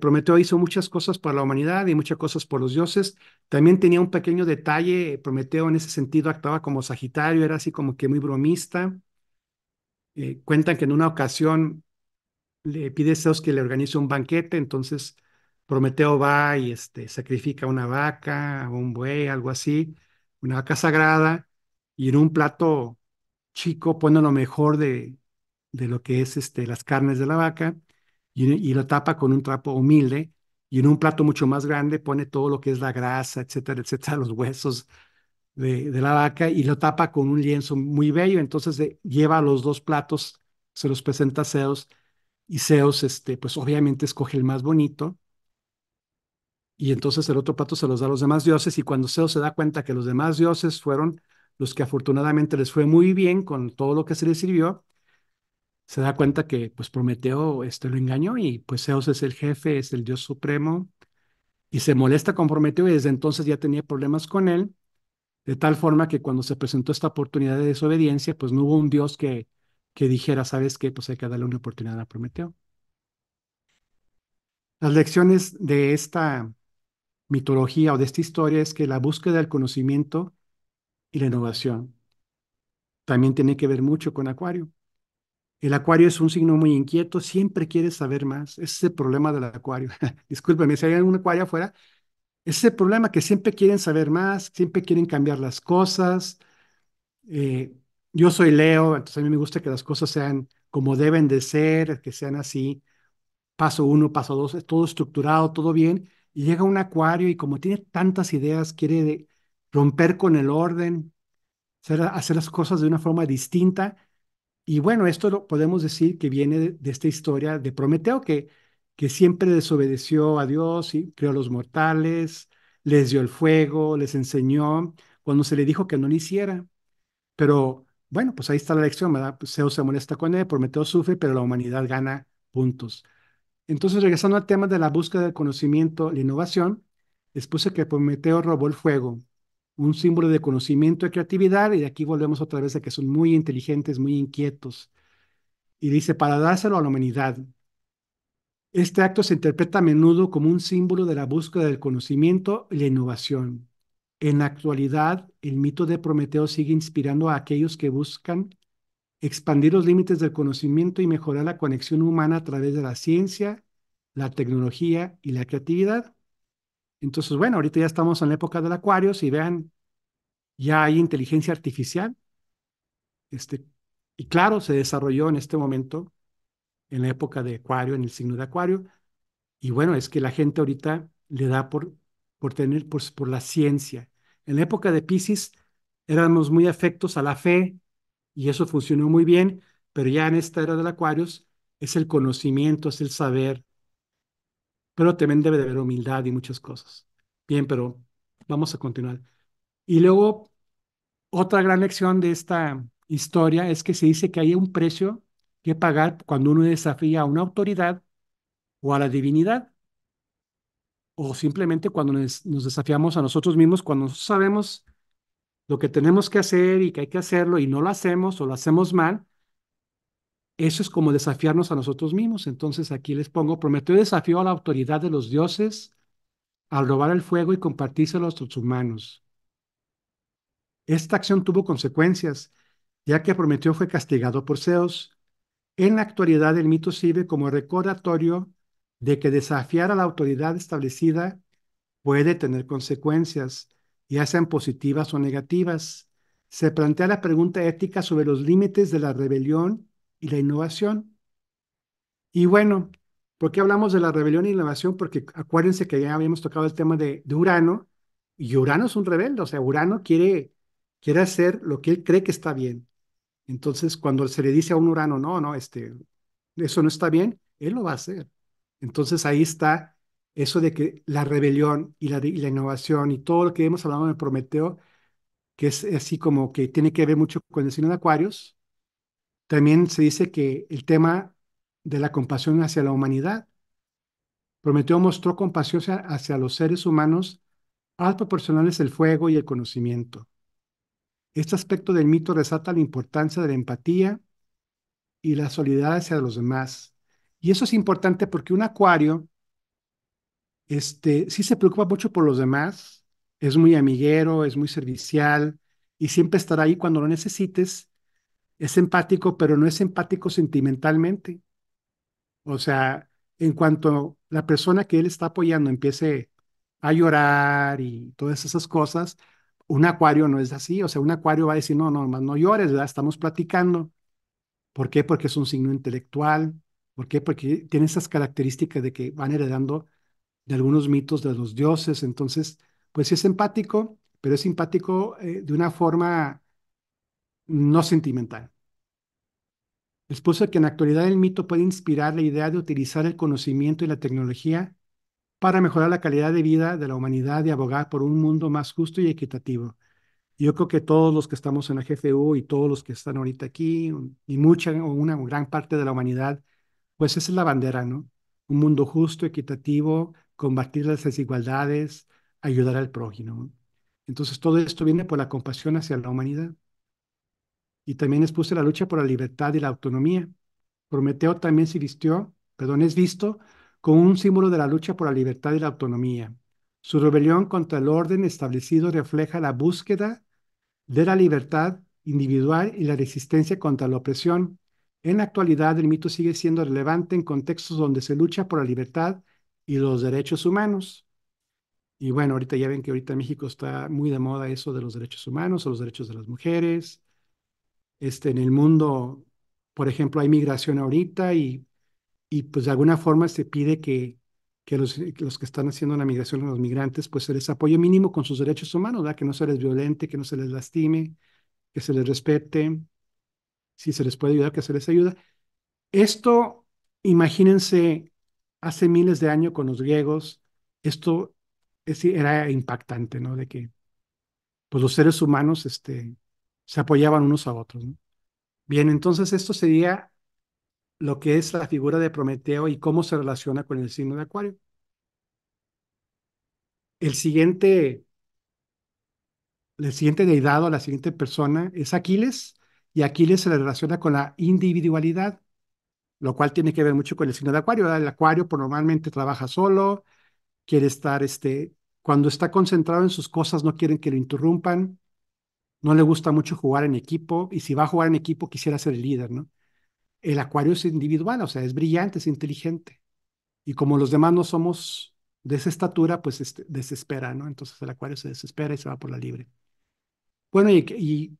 Prometeo hizo muchas cosas por la humanidad y muchas cosas por los dioses. También tenía un pequeño detalle. Prometeo en ese sentido actuaba como Sagitario, era así como que muy bromista. Cuentan que en una ocasión le pide a Zeus que le organice un banquete, entonces Prometeo va y sacrifica una vaca o un buey, algo así, una vaca sagrada, y en un plato chico pone lo mejor de lo que es las carnes de la vaca y lo tapa con un trapo humilde, y en un plato mucho más grande pone todo lo que es la grasa, etcétera, etcétera, los huesos de la vaca y lo tapa con un lienzo muy bello. Entonces lleva los dos platos, se los presenta a Zeus y Zeus, pues obviamente escoge el más bonito y entonces el otro plato se los da a los demás dioses y cuando Zeus se da cuenta que los demás dioses fueron los que afortunadamente les fue muy bien con todo lo que se les sirvió, se da cuenta que pues Prometeo lo engañó y pues Zeus es el jefe, es el dios supremo y se molesta con Prometeo y desde entonces ya tenía problemas con él, de tal forma que cuando se presentó esta oportunidad de desobediencia, pues no hubo un dios que dijera, ¿sabes qué? Pues hay que darle una oportunidad a Prometeo. Las lecciones de esta mitología o de esta historia es que la búsqueda del conocimiento y la innovación también tiene que ver mucho con Acuario. El Acuario es un signo muy inquieto, siempre quiere saber más. Ese es el problema del Acuario. Discúlpeme, si hay algún Acuario afuera, ese es el problema, que siempre quieren saber más, siempre quieren cambiar las cosas. Eh, yo soy Leo, entonces a mí me gusta que las cosas sean como deben de ser, que sean así paso uno, paso dos, es todo estructurado, todo bien, y llega un acuario y como tiene tantas ideas, quiere romper con el orden, hacer las cosas de una forma distinta. Y bueno, esto lo podemos decir que viene de esta historia de Prometeo, que siempre desobedeció a Dios y creó a los mortales, les dio el fuego, les enseñó cuando se le dijo que no lo hiciera. Pero bueno, pues ahí está la lección, ¿verdad? Pues Zeus se molesta con él, Prometeo sufre, pero la humanidad gana puntos. Entonces, regresando al tema de la búsqueda del conocimiento, la innovación, les puse que Prometeo robó el fuego, un símbolo de conocimiento y creatividad, y de aquí volvemos otra vez a que son muy inteligentes, muy inquietos. Y dice, para dárselo a la humanidad. Este acto se interpreta a menudo como un símbolo de la búsqueda del conocimiento y la innovación. En la actualidad, el mito de Prometeo sigue inspirando a aquellos que buscan expandir los límites del conocimiento y mejorar la conexión humana a través de la ciencia, la tecnología y la creatividad. Entonces, bueno, ahorita ya estamos en la época del Acuario, si vean, ya hay inteligencia artificial, este, y claro, se desarrolló en este momento, en la época de Acuario, en el signo de Acuario, y bueno, es que la gente ahorita le da por tener, por la ciencia. En la época de Piscis éramos muy afectos a la fe, y eso funcionó muy bien, pero ya en esta era del Acuarios es el conocimiento, es el saber, pero también debe de haber humildad y muchas cosas. Bien, pero vamos a continuar. Y luego, otra gran lección de esta historia es que se dice que hay un precio que pagar cuando uno desafía a una autoridad o a la divinidad. o simplemente cuando nos desafiamos a nosotros mismos, cuando nosotros sabemos lo que tenemos que hacer y que hay que hacerlo y no lo hacemos o lo hacemos mal, eso es como desafiarnos a nosotros mismos. Entonces aquí les pongo, Prometeo desafió a la autoridad de los dioses al robar el fuego y compartírselo a los humanos. Esta acción tuvo consecuencias, ya que Prometeo fue castigado por Zeus. En la actualidad, el mito sirve como recordatorio de que desafiar a la autoridad establecida puede tener consecuencias, ya sean positivas o negativas. Se plantea la pregunta ética sobre los límites de la rebelión y la innovación. Y bueno, ¿por qué hablamos de la rebelión e innovación? Porque acuérdense que ya habíamos tocado el tema de Urano, y Urano es un rebelde, o sea, Urano quiere hacer lo que él cree que está bien. Entonces, cuando se le dice a un Urano, no, no, eso no está bien, él lo va a hacer. Entonces, ahí está eso de que la rebelión y la innovación y todo lo que hemos hablado de Prometeo, que es así como que tiene que ver mucho con el signo de Acuarios, también se dice que el tema de la compasión hacia la humanidad. Prometeo mostró compasión hacia los seres humanos al proporcionarles el fuego y el conocimiento. Este aspecto del mito resalta la importancia de la empatía y la solidaridad hacia los demás. Y eso es importante porque un acuario, sí se preocupa mucho por los demás, es muy amiguero, es muy servicial y siempre estará ahí cuando lo necesites. Es empático, pero no es empático sentimentalmente. O sea, en cuanto la persona que él está apoyando empiece a llorar y todas esas cosas, un acuario no es así. O sea, un acuario va a decir, no, no, más no llores, ¿verdad? Estamos platicando. ¿Por qué? Porque es un signo intelectual. ¿Por qué? Porque tiene esas características de que van heredando de algunos mitos de los dioses. Entonces, pues sí es empático, pero es simpático de una forma no sentimental. Expuso que en la actualidad el mito puede inspirar la idea de utilizar el conocimiento y la tecnología para mejorar la calidad de vida de la humanidad y abogar por un mundo más justo y equitativo. Yo creo que todos los que estamos en la GFU y todos los que están ahorita aquí, y mucha o una gran parte de la humanidad, pues esa es la bandera, ¿no? Un mundo justo, equitativo, combatir las desigualdades, ayudar al prójimo. Entonces todo esto viene por la compasión hacia la humanidad. Y también expuse la lucha por la libertad y la autonomía. Prometeo también es visto como un símbolo de la lucha por la libertad y la autonomía. Su rebelión contra el orden establecido refleja la búsqueda de la libertad individual y la resistencia contra la opresión. En la actualidad, el mito sigue siendo relevante en contextos donde se lucha por la libertad y los derechos humanos. Y bueno, ahorita ya ven que ahorita en México está muy de moda eso de los derechos humanos o los derechos de las mujeres. En el mundo, por ejemplo, hay migración ahorita y pues de alguna forma se pide que los que están haciendo la migración, a los migrantes, pues se les apoye mínimo con sus derechos humanos, ¿verdad? Que no se les violente, que no se les lastime, que se les respete, si se les puede ayudar, que se les ayuda. Esto, imagínense, hace miles de años con los griegos, esto era impactante, ¿no? De que pues los seres humanos se apoyaban unos a otros, ¿no? Bien, entonces esto sería lo que es la figura de Prometeo y cómo se relaciona con el signo de Acuario. El siguiente, el siguiente deidad o la siguiente persona es Aquiles, y Aquiles se le relaciona con la individualidad, lo cual tiene que ver mucho con el signo de Acuario, ¿verdad? El Acuario pues, normalmente trabaja solo, quiere estar, cuando está concentrado en sus cosas, no quieren que lo interrumpan, no le gusta mucho jugar en equipo, y si va a jugar en equipo, quisiera ser el líder, ¿no? El Acuario es individual, o sea, es brillante, es inteligente. Y como los demás no somos de esa estatura, pues desespera, ¿no? Entonces el acuario se desespera y se va por la libre. Bueno, y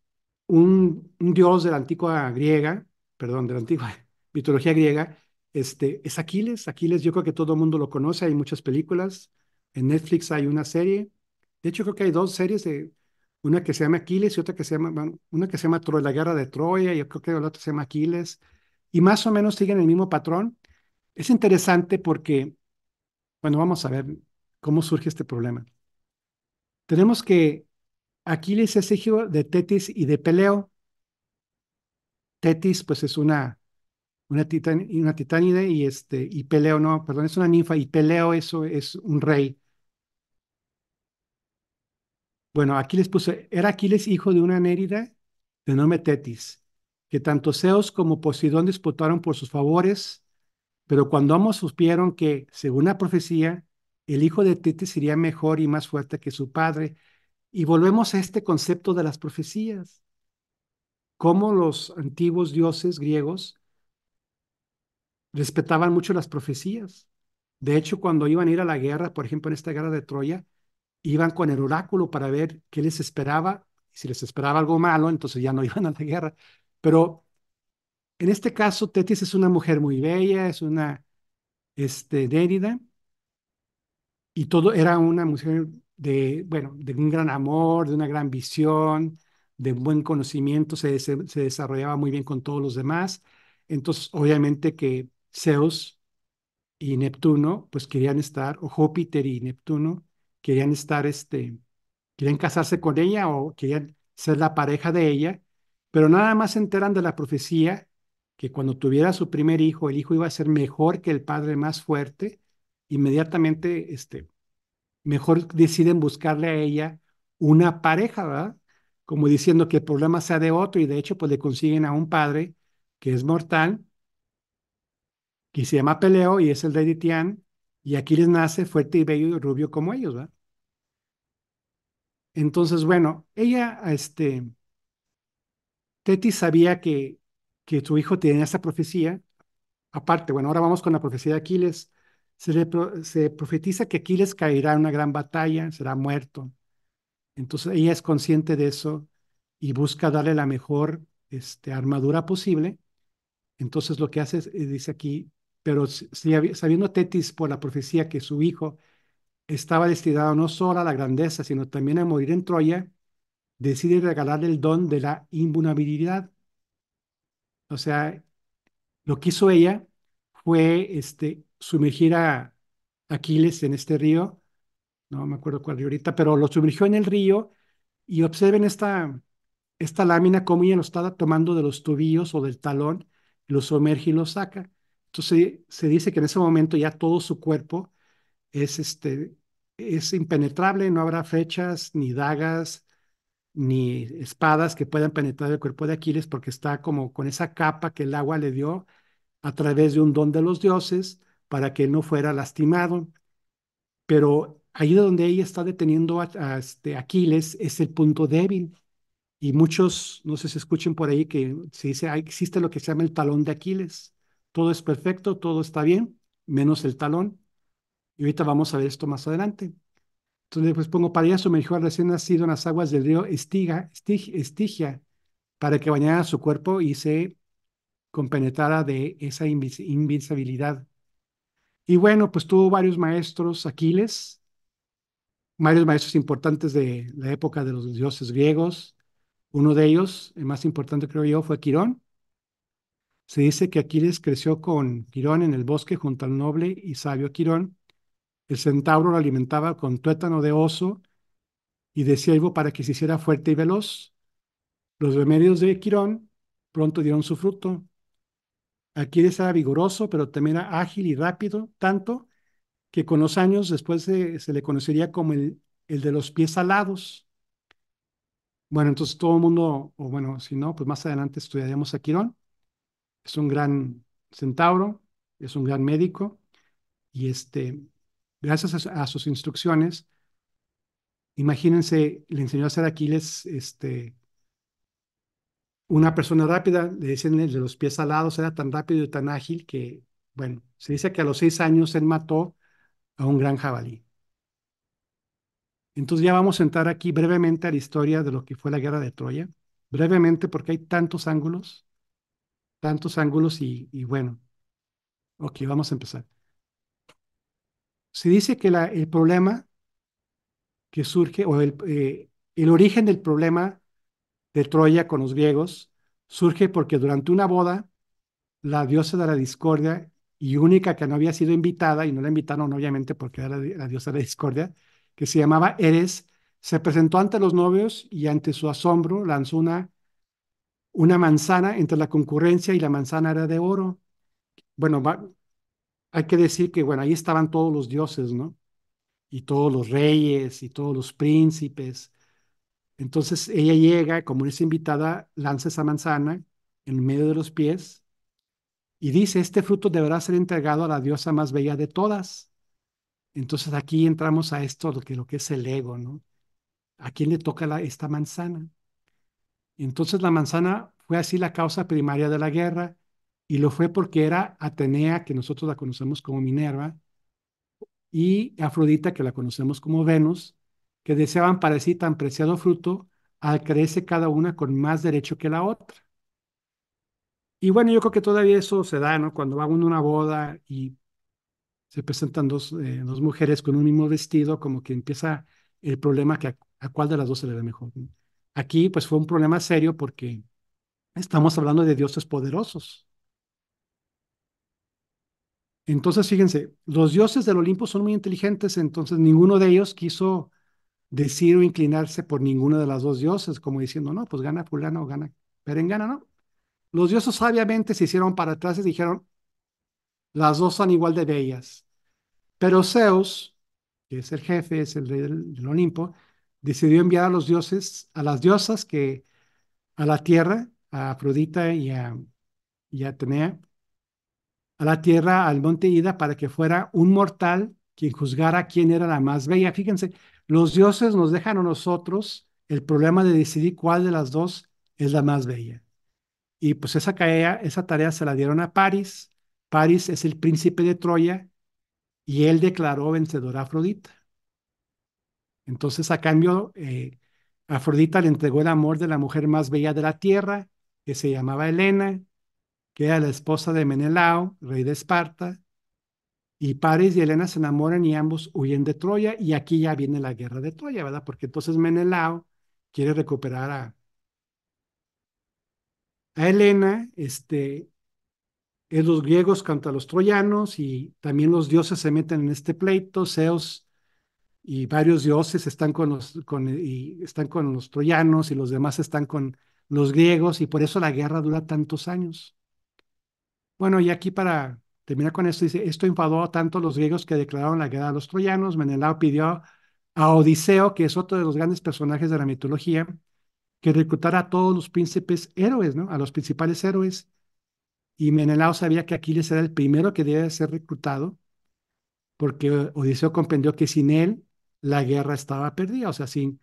un dios de la antigua griega, perdón, de la antigua mitología griega, es Aquiles. Aquiles yo creo que todo el mundo lo conoce, hay muchas películas. En Netflix hay una serie. De hecho, creo que hay dos series, una que se llama Aquiles y otra que se llama, bueno, una que se llama la Guerra de Troya, y yo creo que la otra se llama Aquiles. Y más o menos siguen el mismo patrón. Es interesante porque bueno, vamos a ver cómo surge este problema. Tenemos que Aquiles es hijo de Tetis y de Peleo. Tetis, pues es una titánide y Peleo, no, perdón, es una ninfa y Peleo eso es un rey. Bueno, aquí les puse, era Aquiles hijo de una Nérida de nombre Tetis, que tanto Zeus como Poseidón disputaron por sus favores, pero cuando ambos supieron que, según la profecía, el hijo de Tetis sería mejor y más fuerte que su padre, y volvemos a este concepto de las profecías, cómo los antiguos dioses griegos respetaban mucho las profecías. De hecho, cuando iban a ir a la guerra, por ejemplo, en esta guerra de Troya, iban con el oráculo para ver qué les esperaba. Si les esperaba algo malo, entonces ya no iban a la guerra. Pero en este caso, Tetis es una mujer muy bella, es una nérida, y todo era una mujer de, bueno, de un gran amor, de una gran visión, de buen conocimiento, se desarrollaba muy bien con todos los demás. Entonces, obviamente que Zeus y Neptuno, pues querían estar, o Júpiter y Neptuno, querían estar, querían casarse con ella o querían ser la pareja de ella, pero nada más se enteran de la profecía que cuando tuviera su primer hijo, el hijo iba a ser mejor que el padre más fuerte, inmediatamente, mejor deciden buscarle a ella una pareja, ¿verdad? Como diciendo que el problema sea de otro y de hecho, pues le consiguen a un padre que es mortal que se llama Peleo y es el rey de Tián, y aquí les nace fuerte y bello y rubio como ellos, ¿va? Entonces, bueno, ella, Tetis sabía que su hijo tenía esa profecía. Aparte, bueno, ahora vamos con la profecía de Aquiles. Se profetiza que Aquiles caerá en una gran batalla, será muerto. Entonces, ella es consciente de eso y busca darle la mejor, armadura posible. Entonces, lo que hace es, dice aquí, pero sabiendo Tetis por la profecía que su hijo estaba destinado no solo a la grandeza, sino también a morir en Troya, decide regalarle el don de la invulnerabilidad. O sea, lo que hizo ella fue sumergir a Aquiles en este río, no me acuerdo cuál río ahorita, pero lo sumergió en el río y observen esta lámina, cómo ella lo está tomando de los tobillos o del talón, lo sumerge y lo saca. Entonces se dice que en ese momento ya todo su cuerpo es, es impenetrable, no habrá flechas, ni dagas, ni espadas que puedan penetrar el cuerpo de Aquiles porque está como con esa capa que el agua le dio a través de un don de los dioses para que él no fuera lastimado. Pero ahí donde ella está deteniendo a Aquiles es el punto débil. Y muchos, no sé si escuchen por ahí que se dice, existe lo que se llama el talón de Aquiles. Todo es perfecto, todo está bien, menos el talón. Y ahorita vamos a ver esto más adelante. Entonces, pues pongo para ella sumergió al recién nacido en las aguas del río Estigia, para que bañara su cuerpo y se compenetrara de esa invincibilidad. Y bueno, pues tuvo varios maestros, Aquiles, varios maestros importantes de la época de los dioses griegos. Uno de ellos, el más importante creo yo, fue Quirón. Se dice que Aquiles creció con Quirón en el bosque junto al noble y sabio Quirón. El centauro lo alimentaba con tuétano de oso y de ciervo para que se hiciera fuerte y veloz. Los remedios de Quirón pronto dieron su fruto. Aquiles era vigoroso, pero también era ágil y rápido, tanto que con los años después se le conocería como el de los pies alados. Bueno, entonces todo el mundo, o bueno, si no, pues más adelante estudiaremos a Quirón. Es un gran centauro, es un gran médico y gracias a sus instrucciones, imagínense, le enseñó a hacer a Aquiles una persona rápida, le decían el de los pies alados, era tan rápido y tan ágil que, bueno, se dice que a los 6 años él mató a un gran jabalí. Entonces ya vamos a entrar aquí brevemente a la historia de lo que fue la guerra de Troya, brevemente porque hay tantos ángulos y bueno, ok, vamos a empezar. Se dice que el problema que surge, o el origen del problema de Troya con los griegos, surge porque durante una boda, la diosa de la discordia y única que no había sido invitada, y no la invitaron obviamente porque era la diosa de la discordia, que se llamaba Eres, se presentó ante los novios y ante su asombro lanzó una manzana entre la concurrencia y la manzana era de oro. Bueno, hay que decir que, bueno, ahí estaban todos los dioses, ¿no? Y todos los reyes y todos los príncipes. Entonces ella llega, como es invitada, lanza esa manzana en medio de los pies y dice, este fruto deberá ser entregado a la diosa más bella de todas. Entonces aquí entramos a esto, lo que es el ego, ¿no? ¿A quién le toca esta manzana? Entonces la manzana fue así la causa primaria de la guerra y lo fue porque era Atenea, que nosotros la conocemos como Minerva, y Afrodita, que la conocemos como Venus, que deseaban para sí tan preciado fruto al creerse cada una con más derecho que la otra. Y bueno, yo creo que todavía eso se da, ¿no? Cuando va uno a una boda y se presentan dos mujeres con un mismo vestido, como que empieza el problema que a cuál de las dos se le ve mejor, ¿no? Aquí, pues fue un problema serio porque estamos hablando de dioses poderosos. Entonces, fíjense, los dioses del Olimpo son muy inteligentes, entonces ninguno de ellos quiso decir o inclinarse por ninguna de las dos dioses, como diciendo, no, pues gana fulano o gana perengana, ¿no? Los dioses sabiamente se hicieron para atrás y dijeron, las dos son igual de bellas. Pero Zeus, que es el jefe, es el rey del Olimpo, decidió enviar a los dioses, a las diosas que a la tierra, a Afrodita y a Atenea, a la tierra, al monte Ida, para que fuera un mortal quien juzgara quién era la más bella. Fíjense, los dioses nos dejan a nosotros el problema de decidir cuál de las dos es la más bella. Y pues esa tarea se la dieron a Paris. Paris es el príncipe de Troya y él declaró vencedora a Afrodita. Entonces, a cambio, Afrodita le entregó el amor de la mujer más bella de la tierra, que se llamaba Helena, que era la esposa de Menelao, rey de Esparta, y Paris y Helena se enamoran y ambos huyen de Troya, y aquí ya viene la guerra de Troya, ¿verdad? Porque entonces Menelao quiere recuperar a Helena, es los griegos contra los troyanos, y también los dioses se meten en este pleito, Zeus y varios dioses están y están con los troyanos y los demás están con los griegos, y por eso la guerra dura tantos años. Bueno, y aquí para terminar con esto, dice, esto enfadó tanto a los griegos que declararon la guerra a los troyanos. Menelao pidió a Odiseo, que es otro de los grandes personajes de la mitología, que reclutara a todos los príncipes héroes, ¿no? A los principales héroes. Y Menelao sabía que Aquiles era el primero que debía ser reclutado, porque Odiseo comprendió que sin él la guerra estaba perdida. O sea, sin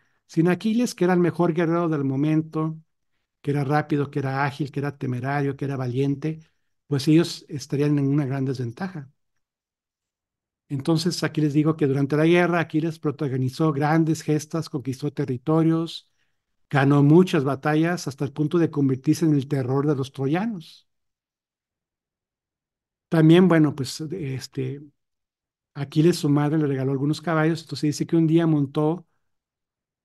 Aquiles, que era el mejor guerrero del momento, que era rápido, que era ágil, que era temerario, que era valiente, pues ellos estarían en una gran desventaja. Entonces, aquí les digo que durante la guerra, Aquiles protagonizó grandes gestas, conquistó territorios, ganó muchas batallas hasta el punto de convertirse en el terror de los troyanos. También, bueno, pues Aquiles, su madre, le regaló algunos caballos, entonces dice que un día montó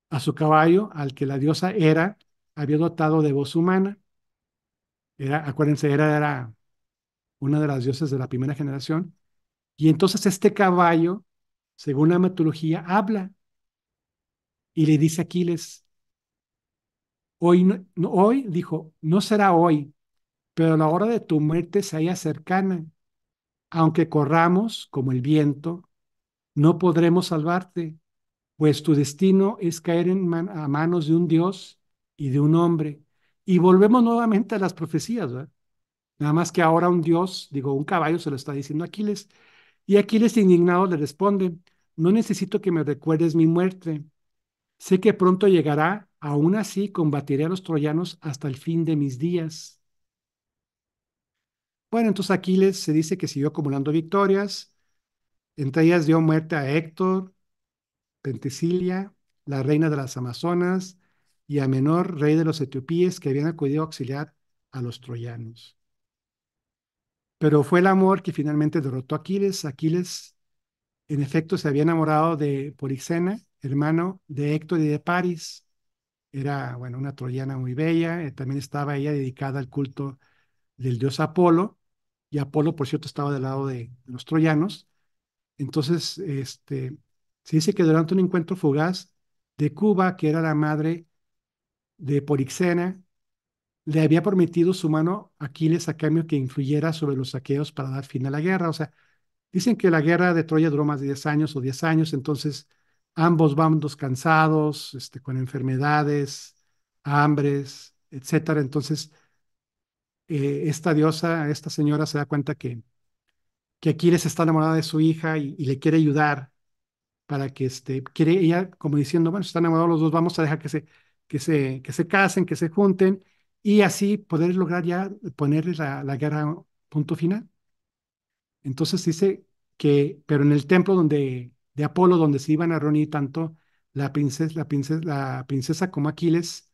a su caballo, al que la diosa Hera había dotado de voz humana. Acuérdense, Hera era una de las diosas de la primera generación. Y entonces este caballo, según la mitología, habla y le dice a Aquiles, hoy, hoy, dijo, no será hoy, pero la hora de tu muerte se halla cercana. Aunque corramos como el viento, no podremos salvarte, pues tu destino es caer a manos de un dios y de un hombre. Y volvemos nuevamente a las profecías, ¿verdad? Nada más que ahora un dios, digo, un caballo se lo está diciendo a Aquiles. Y Aquiles indignado le responde, no necesito que me recuerdes mi muerte. Sé que pronto llegará, aún así combatiré a los troyanos hasta el fin de mis días. Bueno, entonces Aquiles se dice que siguió acumulando victorias, entre ellas dio muerte a Héctor, Pentesilia, la reina de las Amazonas, y a Menor, rey de los etíopes, que habían acudido a auxiliar a los troyanos. Pero fue el amor que finalmente derrotó a Aquiles. Aquiles, en efecto, se había enamorado de Polixena, hermano de Héctor y de Paris. Era, bueno, una troyana muy bella. También estaba ella dedicada al culto del dios Apolo, y Apolo, por cierto, estaba del lado de los troyanos. Entonces, se dice que durante un encuentro fugaz de Cuba, que era la madre de Polixena, le había prometido su mano a Aquiles a cambio que influyera sobre los aqueos para dar fin a la guerra. O sea, dicen que la guerra de Troya duró más de 10 años o 10 años, entonces ambos bandos cansados, con enfermedades, hambres, etcétera. Entonces, esta diosa, esta señora se da cuenta que Aquiles está enamorada de su hija y le quiere ayudar para que quiere ella como diciendo, bueno, si están enamorados los dos, vamos a dejar que se casen, que se junten y así poder lograr ya ponerle la guerra punto final. Entonces dice pero en el templo de Apolo, donde se iban a reunir tanto la princesa como Aquiles,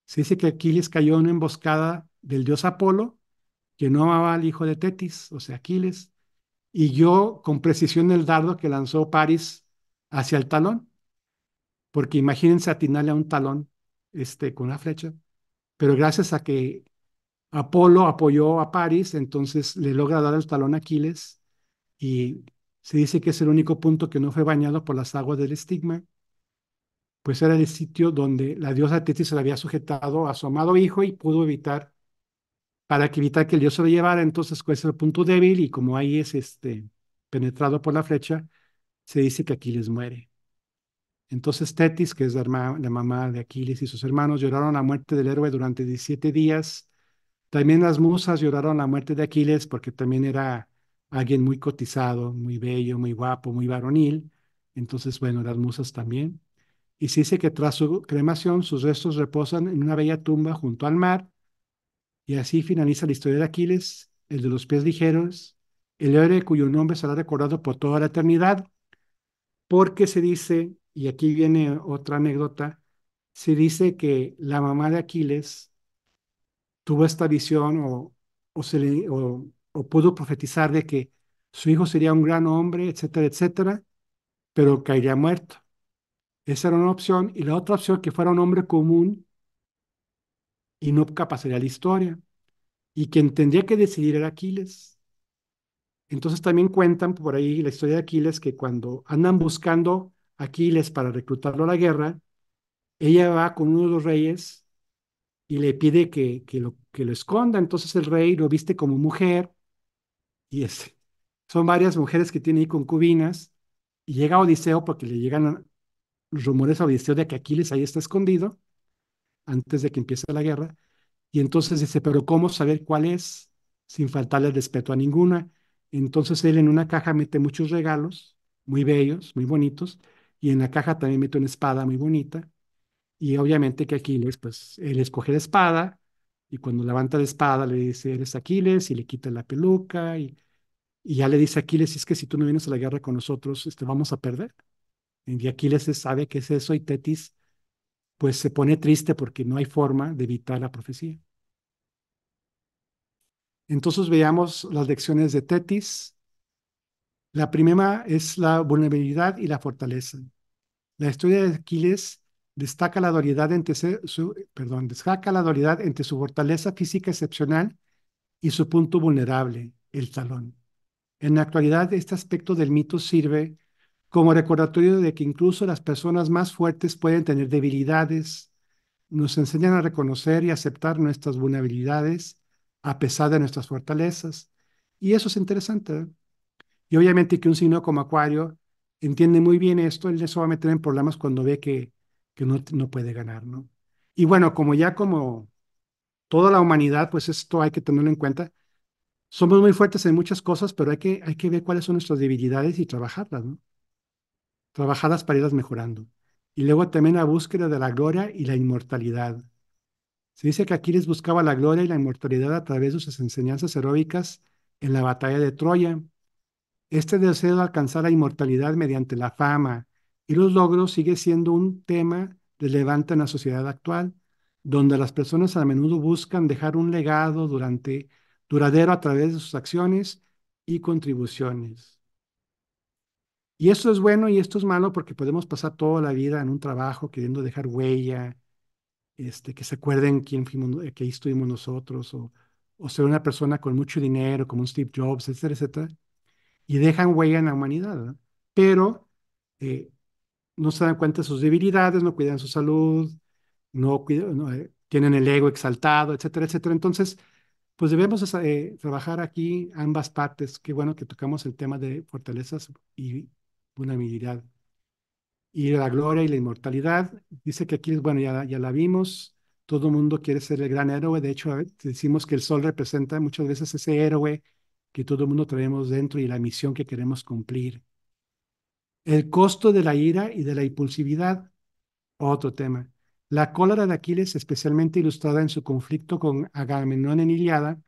se dice que Aquiles cayó en una emboscada del dios Apolo, que no amaba al hijo de Tetis, o sea, Aquiles, y yo con precisión el dardo que lanzó Paris hacia el talón, porque imagínense atinarle a un talón con una flecha, pero gracias a que Apolo apoyó a Paris, entonces le logra dar el talón a Aquiles y se dice que es el único punto que no fue bañado por las aguas del estigma, pues era el sitio donde la diosa Tetis se le había sujetado a su amado hijo y pudo para que evitar que el dios se lo llevara, entonces cuál es el punto débil y como ahí es penetrado por la flecha, se dice que Aquiles muere. Entonces Tetis, que es la mamá de Aquiles y sus hermanos, lloraron la muerte del héroe durante 17 días. También las musas lloraron la muerte de Aquiles porque también era alguien muy cotizado, muy bello, muy guapo, muy varonil. Entonces, bueno, las musas también. Y se dice que tras su cremación, sus restos reposan en una bella tumba junto al mar. Y así finaliza la historia de Aquiles, el de los pies ligeros, el héroe cuyo nombre será recordado por toda la eternidad, porque se dice, y aquí viene otra anécdota, se dice que la mamá de Aquiles tuvo esta visión o pudo profetizar de que su hijo sería un gran hombre, etcétera, etcétera, pero caería muerto. Esa era una opción. Y la otra opción, que fuera un hombre común y nunca pasaría la historia. Y quien tendría que decidir era Aquiles. Entonces también cuentan por ahí la historia de Aquiles que cuando andan buscando a Aquiles para reclutarlo a la guerra, ella va con uno de los reyes y le pide que lo esconda. Entonces el rey lo viste como mujer y son varias mujeres que tiene ahí concubinas y llega Odiseo porque le llegan los rumores a Odiseo de que Aquiles ahí está escondido antes de que empiece la guerra. Y entonces dice, pero ¿cómo saber cuál es sin faltarle respeto a ninguna? Entonces él en una caja mete muchos regalos, muy bellos, muy bonitos, y en la caja también mete una espada muy bonita. Y obviamente que Aquiles, pues él escoge la espada, y cuando levanta la espada le dice, eres Aquiles, y le quita la peluca, y ya le dice a Aquiles, es que si tú no vienes a la guerra con nosotros, vamos a perder. Y Aquiles sabe que es eso, y Tetis, pues se pone triste porque no hay forma de evitar la profecía. Entonces veamos las lecciones de Tetis. La primera es la vulnerabilidad y la fortaleza. La historia de Aquiles destaca la dualidad entre su fortaleza física excepcional y su punto vulnerable, el talón. En la actualidad, este aspecto del mito sirve como recordatorio de que incluso las personas más fuertes pueden tener debilidades. Nos enseñan a reconocer y aceptar nuestras vulnerabilidades a pesar de nuestras fortalezas. Y eso es interesante, ¿eh? Y obviamente que un signo como Acuario entiende muy bien esto, él se va a meter en problemas cuando ve que no puede ganar, ¿no? Y bueno, como toda la humanidad, pues esto hay que tenerlo en cuenta. Somos muy fuertes en muchas cosas, pero hay que ver cuáles son nuestras debilidades y trabajarlas, ¿no? Trabajarlas para irlas mejorando. Y luego también la búsqueda de la gloria y la inmortalidad. Se dice que Aquiles buscaba la gloria y la inmortalidad a través de sus enseñanzas heroicas en la batalla de Troya. Este deseo de alcanzar la inmortalidad mediante la fama y los logros sigue siendo un tema relevante en la sociedad actual, donde las personas a menudo buscan dejar un legado duradero a través de sus acciones y contribuciones. Y esto es bueno y esto es malo porque podemos pasar toda la vida en un trabajo queriendo dejar huella, que se acuerden quién fuimos, que ahí estuvimos nosotros, o ser una persona con mucho dinero, como un Steve Jobs, etcétera, etcétera, y dejan huella en la humanidad, ¿no? Pero eh, no se dan cuenta de sus debilidades, no cuidan su salud, tienen el ego exaltado, etcétera, etcétera. Entonces, pues debemos trabajar aquí ambas partes. Qué bueno que tocamos el tema de fortalezas y vulnerabilidad. y la gloria y la inmortalidad. Dice que aquí, bueno, ya la vimos, todo el mundo quiere ser el gran héroe, de hecho, decimos que el sol representa muchas veces ese héroe que todo el mundo traemos dentro y la misión que queremos cumplir. El costo de la ira y de la impulsividad, otro tema. La cólera de Aquiles, especialmente ilustrada en su conflicto con Agamenón en Iliada,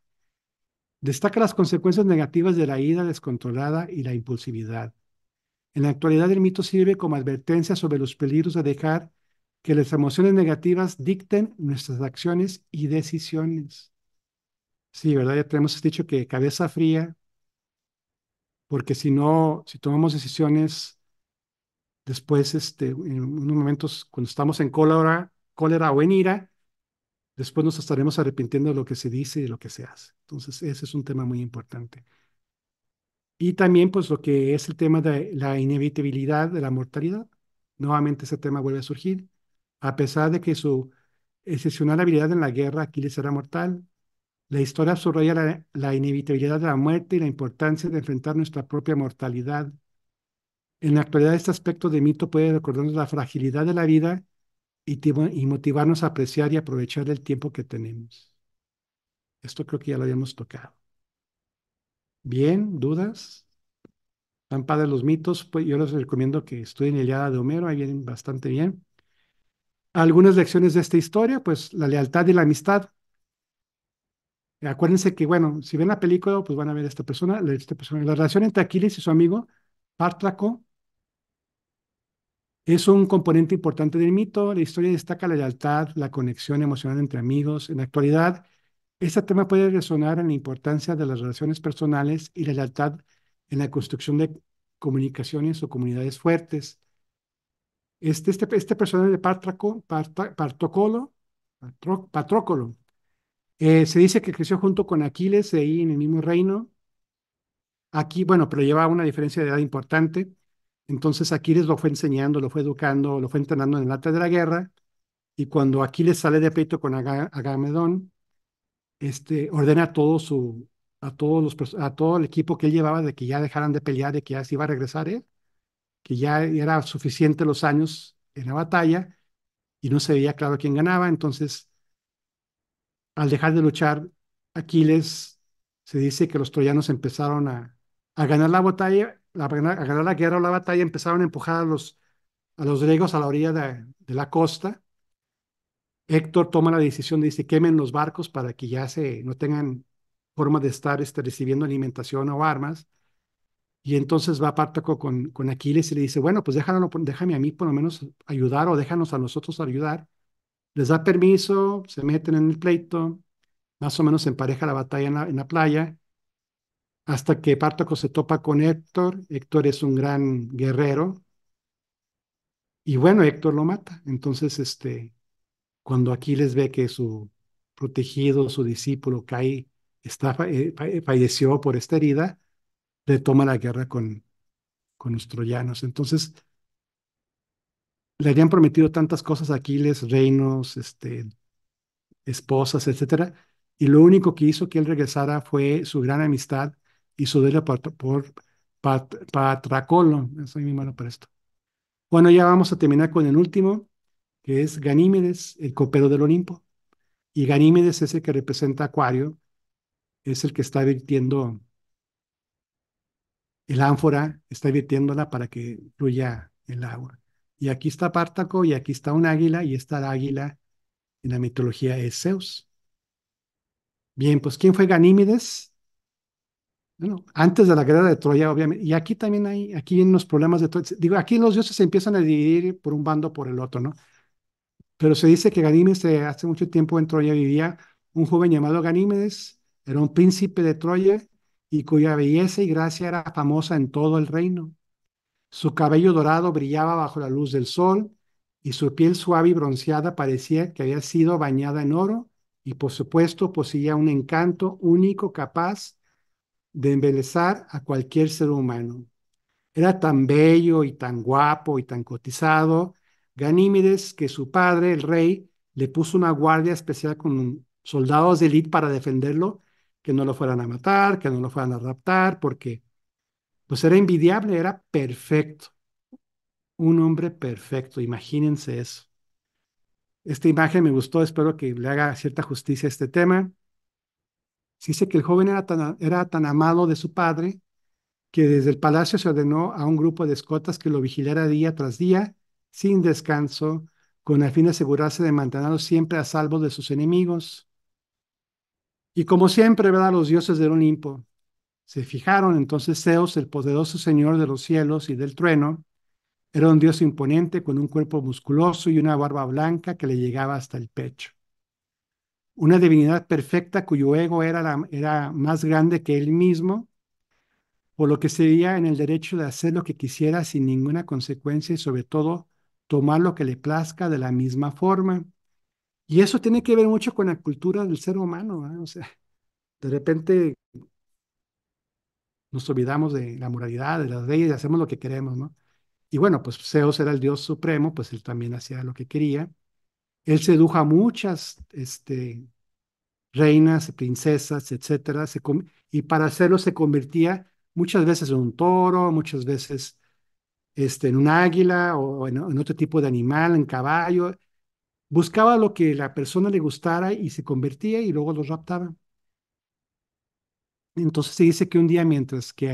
destaca las consecuencias negativas de la ira descontrolada y la impulsividad. En la actualidad, el mito sirve como advertencia sobre los peligros de dejar que las emociones negativas dicten nuestras acciones y decisiones. Sí, ¿verdad? Ya tenemos dicho que cabeza fría, porque si no, si tomamos decisiones después, en unos momentos, cuando estamos en cólera o en ira, después nos estaremos arrepintiendo de lo que se dice y de lo que se hace. Entonces, ese es un tema muy importante. Y también, pues, lo que es el tema de la inevitabilidad de la mortalidad. Nuevamente ese tema vuelve a surgir. A pesar de que su excepcional habilidad en la guerra, Aquiles era mortal, la historia subraya la inevitabilidad de la muerte y la importancia de enfrentar nuestra propia mortalidad. En la actualidad, este aspecto de mito puede recordarnos la fragilidad de la vida y motivarnos a apreciar y aprovechar el tiempo que tenemos. Esto creo que ya lo habíamos tocado. Bien, ¿dudas? Están padres los mitos, pues yo les recomiendo que estudien la Ilíada de Homero, ahí vienen bastante bien. Algunas lecciones de esta historia, pues la lealtad y la amistad. Acuérdense que, bueno, si ven la película, pues van a ver a esta persona. La relación entre Aquiles y su amigo Pártraco es un componente importante del mito. La historia destaca la lealtad, la conexión emocional entre amigos. En la actualidad, este tema puede resonar en la importancia de las relaciones personales y la lealtad en la construcción de comunicaciones o comunidades fuertes. Este personaje de Patrocolo, se dice que creció junto con Aquiles ahí en el mismo reino. Aquí, bueno, pero llevaba una diferencia de edad importante. Entonces Aquiles lo fue enseñando, lo fue educando, lo fue entrenando en el arte de la guerra. Y cuando Aquiles sale de pleito con Agamedón, ordena a todo el equipo que él llevaba de que ya dejaran de pelear, de que ya se iba a regresar él, que ya era suficiente los años en la batalla y no se veía claro quién ganaba. Entonces, al dejar de luchar, Aquiles se dice que los troyanos empezaron a ganar la batalla, a ganar la guerra o la batalla, empezaron a empujar a los griegos a la orilla de la costa. Héctor toma la decisión, dice, quemen los barcos para que ya no tengan forma de estar recibiendo alimentación o armas. Y entonces va Pártaco con Aquiles y le dice, bueno, pues déjame a mí por lo menos ayudar o déjanos a nosotros ayudar. Les da permiso, se meten en el pleito, más o menos se empareja la batalla en la playa, hasta que Pártaco se topa con Héctor. Héctor es un gran guerrero y bueno, Héctor lo mata. Entonces, cuando Aquiles ve que su protegido, su discípulo cae, falleció por esta herida, le toma la guerra con los troyanos. Entonces, le habían prometido tantas cosas a Aquiles, reinos, esposas, etcétera, y lo único que hizo que él regresara fue su gran amistad y su duelo por Patracolo. Soy muy malo para esto. Bueno, ya vamos a terminar con el último, que es Ganímedes, el copero del Olimpo. Y Ganímedes es el que representa a Acuario, es el que está virtiendo el ánfora, está virtiéndola para que fluya el agua. Y aquí está Pártaco, y aquí está un águila, y esta águila en la mitología es Zeus. Bien, pues ¿quién fue Ganímedes? Bueno, antes de la guerra de Troya, obviamente, y aquí también aquí vienen los problemas de Troya. Digo, aquí los dioses se empiezan a dividir por un bando o por el otro, ¿no? Pero se dice que Ganímedes, hace mucho tiempo en Troya vivía un joven llamado Ganímedes, era un príncipe de Troya y cuya belleza y gracia era famosa en todo el reino. Su cabello dorado brillaba bajo la luz del sol y su piel suave y bronceada parecía que había sido bañada en oro y por supuesto poseía un encanto único capaz de embelezar a cualquier ser humano. Era tan bello y tan guapo y tan cotizado, Ganímedes, que su padre, el rey, le puso una guardia especial con soldados de élite para defenderlo, que no lo fueran a matar, que no lo fueran a raptar, porque pues era envidiable, era perfecto. un hombre perfecto, imagínense eso. Esta imagen me gustó, espero que le haga cierta justicia a este tema. Se dice que el joven era tan amado de su padre que desde el palacio se ordenó a un grupo de escoltas que lo vigilara día tras día, sin descanso, con el fin de asegurarse de mantenerlo siempre a salvo de sus enemigos. Y como siempre, ¿verdad? Los dioses del Olimpo se fijaron, entonces Zeus, el poderoso señor de los cielos y del trueno, era un dios imponente con un cuerpo musculoso y una barba blanca que le llegaba hasta el pecho. Una divinidad perfecta cuyo ego era más grande que él mismo, por lo que se veía en el derecho de hacer lo que quisiera sin ninguna consecuencia y sobre todo tomar lo que le plazca de la misma forma. Y eso tiene que ver mucho con la cultura del ser humano, ¿eh? O sea, de repente nos olvidamos de la moralidad, de las leyes y hacemos lo que queremos, ¿no? Y bueno, pues Zeus era el dios supremo, pues él también hacía lo que quería. Él sedujo a muchas reinas, princesas, etcétera, y para hacerlo se convertía muchas veces en un toro, muchas veces en un águila o en otro tipo de animal, en caballo. Buscaba lo que la persona le gustara y se convertía y luego lo raptaba. Entonces se dice que un día mientras que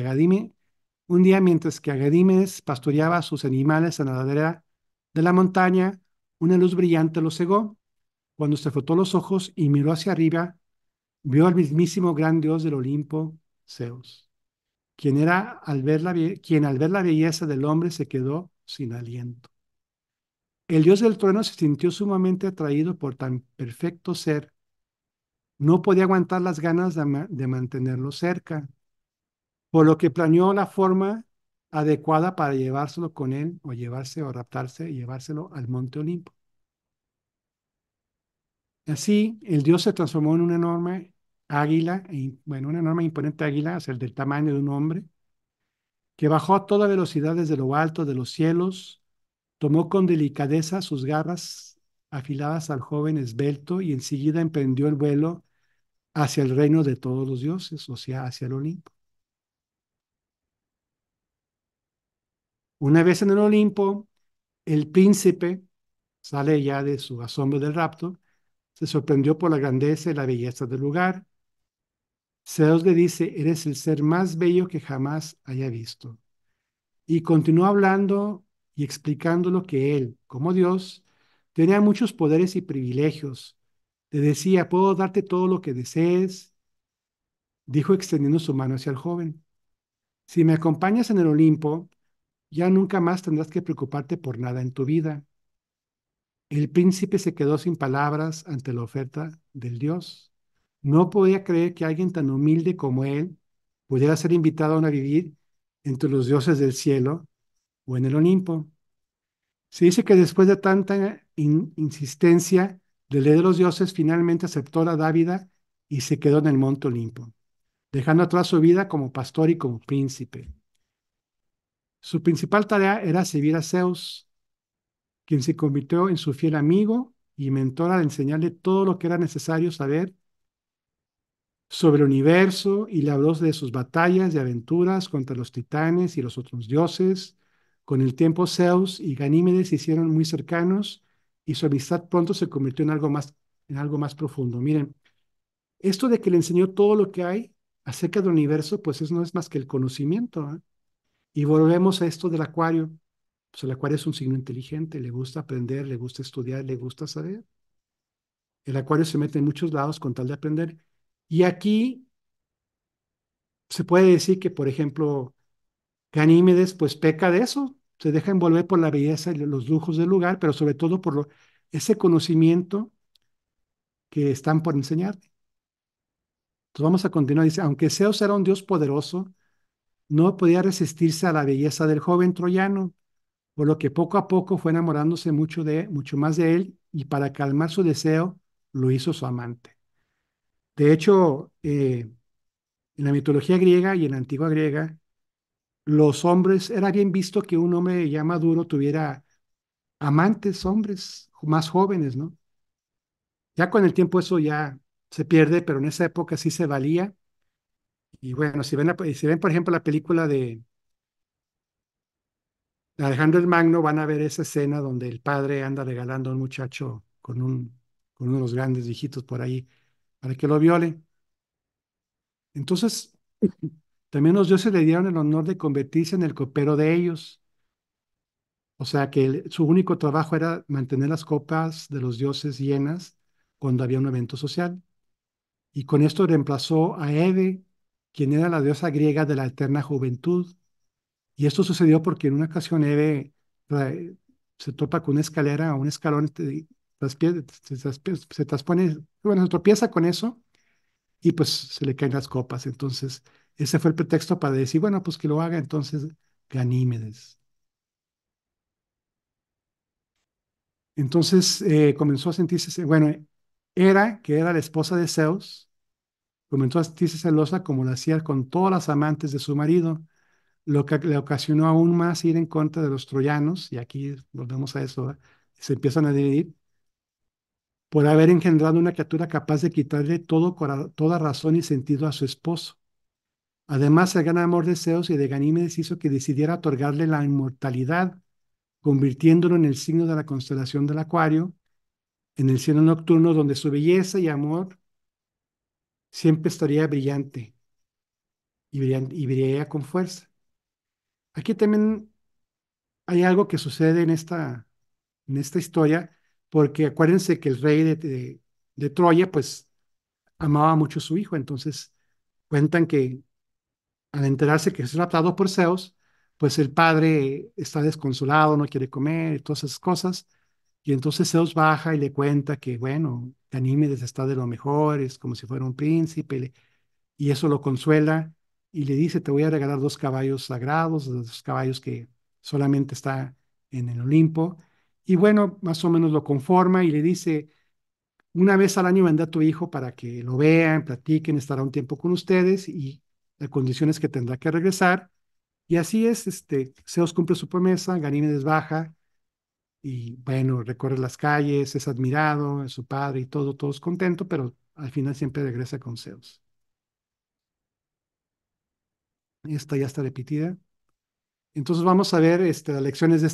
Agadímenes pastoreaba a sus animales en la ladera de la montaña, una luz brillante lo cegó. Cuando se frotó los ojos y miró hacia arriba, vio al mismísimo gran dios del Olimpo, Zeus, quien al ver la belleza del hombre se quedó sin aliento. El dios del trueno se sintió sumamente atraído por tan perfecto ser. No podía aguantar las ganas de mantenerlo cerca, por lo que planeó la forma adecuada para llevárselo con él o llevarse o raptarse y llevárselo al monte Olimpo. Así, el dios se transformó en una enorme águila, bueno, una enorme e imponente águila, o sea, del tamaño de un hombre, que bajó a toda velocidad desde lo alto de los cielos, tomó con delicadeza sus garras afiladas al joven esbelto y enseguida emprendió el vuelo hacia el reino de todos los dioses, o sea, hacia el Olimpo. Una vez en el Olimpo, el príncipe sale ya de su asombro del rapto, se sorprendió por la grandeza y la belleza del lugar. Zeus le dice, eres el ser más bello que jamás haya visto. Y continuó hablando y explicando lo que él, como Dios, tenía muchos poderes y privilegios. Le decía, puedo darte todo lo que desees, dijo extendiendo su mano hacia el joven. Si me acompañas en el Olimpo, ya nunca más tendrás que preocuparte por nada en tu vida. El príncipe se quedó sin palabras ante la oferta del dios. No podía creer que alguien tan humilde como él pudiera ser invitado a vivir entre los dioses del cielo o en el Olimpo. Se dice que después de tanta insistencia del rey de los dioses, finalmente aceptó la dávida y se quedó en el monte Olimpo, dejando atrás su vida como pastor y como príncipe. Su principal tarea era servir a Zeus, quien se convirtió en su fiel amigo y mentor al enseñarle todo lo que era necesario saber sobre el universo y le habló de sus batallas y aventuras contra los titanes y los otros dioses. Con el tiempo, Zeus y Ganímedes se hicieron muy cercanos y su amistad pronto se convirtió en algo más profundo. Miren, esto de que le enseñó todo lo que hay acerca del universo, pues eso no es más que el conocimiento, ¿eh? Y volvemos a esto del acuario. Pues el acuario es un signo inteligente, le gusta aprender, le gusta estudiar, le gusta saber. El acuario se mete en muchos lados con tal de aprender. Y aquí se puede decir que, por ejemplo, Ganímedes pues peca de eso, se deja envolver por la belleza y los lujos del lugar, pero sobre todo por ese conocimiento que están por enseñarte. Entonces vamos a continuar. Dice, aunque Zeus era un dios poderoso, no podía resistirse a la belleza del joven troyano, por lo que poco a poco fue enamorándose mucho más de él y para calmar su deseo lo hizo su amante. De hecho, en la mitología griega y en la antigua griega, los hombres, era bien visto que un hombre ya maduro tuviera amantes, hombres más jóvenes, ¿no? Ya con el tiempo eso ya se pierde, pero en esa época sí se valía. Y bueno, si ven, por ejemplo, la película Alejandro el Magno van a ver esa escena donde el padre anda regalando a un muchacho con uno de los grandes viejitos por ahí para que lo viole. Entonces, también los dioses le dieron el honor de convertirse en el copero de ellos. O sea que su único trabajo era mantener las copas de los dioses llenas cuando había un evento social. Y con esto reemplazó a Hebe, quien era la diosa griega de la eterna juventud. Y esto sucedió porque en una ocasión Hebe se topa con una escalera o un escalón, se traspone, bueno, se tropieza con eso y pues se le caen las copas. Entonces, ese fue el pretexto para decir, bueno, pues que lo haga entonces Ganímedes. Entonces comenzó a sentirse, bueno, que era la esposa de Zeus, comenzó a sentirse celosa como lo hacía con todas las amantes de su marido, lo que le ocasionó aún más ir en contra de los troyanos, y aquí volvemos a eso, ¿verdad? Se empiezan a dividir, por haber engendrado una criatura capaz de quitarle toda razón y sentido a su esposo. Además, el gran amor de Zeus y de Ganímedes hizo que decidiera otorgarle la inmortalidad, convirtiéndolo en el signo de la constelación del Acuario, en el cielo nocturno, donde su belleza y amor siempre estaría brillante y brillaría con fuerza. Aquí también hay algo que sucede en esta historia, porque acuérdense que el rey de Troya, pues, amaba mucho a su hijo, entonces cuentan que al enterarse que es raptado por Zeus, pues el padre está desconsolado, no quiere comer, y todas esas cosas, y entonces Zeus baja y le cuenta que, bueno, Ganímedes está de lo mejor, es como si fuera un príncipe, y eso lo consuela y le dice, te voy a regalar dos caballos sagrados, dos caballos que solamente está en el Olimpo. Y bueno, más o menos lo conforma y le dice, una vez al año vendrá tu hijo para que lo vean, platiquen, estará un tiempo con ustedes y la condición es que tendrá que regresar. Y así es, Zeus cumple su promesa, Ganímedes baja y bueno, recorre las calles, es admirado, es su padre y todo, todos contentos, pero al final siempre regresa con Zeus. Esta ya está repetida. Entonces vamos a ver las lecciones de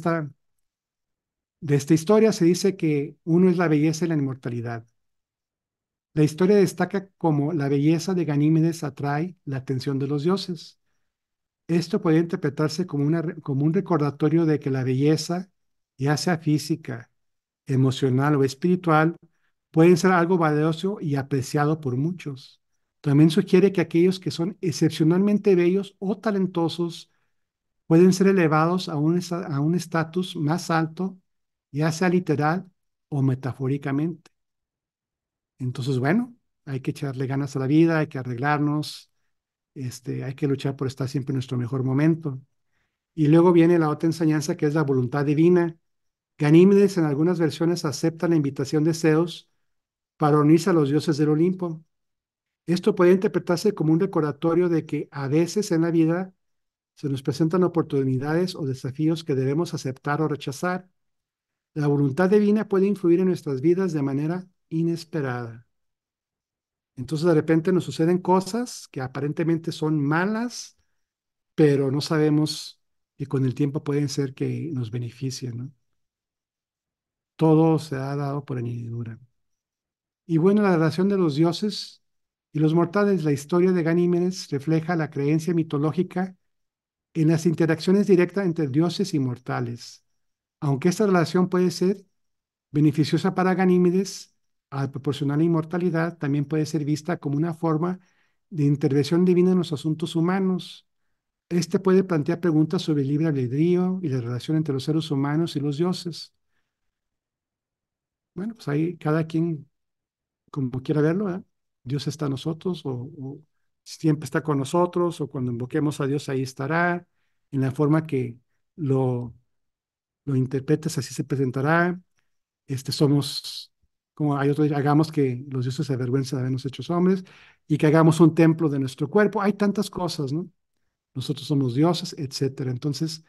esta historia. Se dice que uno es la belleza y la inmortalidad. La historia destaca cómo la belleza de Ganímedes atrae la atención de los dioses. Esto puede interpretarse como, como un recordatorio de que la belleza, ya sea física, emocional o espiritual, pueden ser algo valioso y apreciado por muchos. También sugiere que aquellos que son excepcionalmente bellos o talentosos pueden ser elevados a un estatus más alto, ya sea literal o metafóricamente. Entonces, bueno, hay que echarle ganas a la vida, hay que arreglarnos, hay que luchar por estar siempre en nuestro mejor momento. Y luego viene la otra enseñanza que es la voluntad divina. Ganímedes en algunas versiones acepta la invitación de Zeus para unirse a los dioses del Olimpo. Esto puede interpretarse como un recordatorio de que a veces en la vida se nos presentan oportunidades o desafíos que debemos aceptar o rechazar. La voluntad divina puede influir en nuestras vidas de manera inesperada. Entonces de repente nos suceden cosas que aparentemente son malas, pero no sabemos que con el tiempo pueden ser que nos beneficien, ¿no? Todo se ha dado por añadidura. Y bueno, la relación de los dioses y los mortales, la historia de Ganímedes refleja la creencia mitológica en las interacciones directas entre dioses y mortales. Aunque esta relación puede ser beneficiosa para Ganímedes, al proporcionar la inmortalidad, también puede ser vista como una forma de intervención divina en los asuntos humanos. Este puede plantear preguntas sobre el libre albedrío y la relación entre los seres humanos y los dioses. Bueno, pues ahí cada quien como quiera verlo, ¿verdad? Dios está en nosotros o siempre está con nosotros o cuando invoquemos a Dios ahí estará, en la forma que lo, lo interpretes así se presentará. Somos, como hay otro, hagamos que los dioses se avergüencen de habernos hechos hombres y que hagamos un templo de nuestro cuerpo. Hay tantas cosas, ¿no? Nosotros somos dioses, etcétera. Entonces,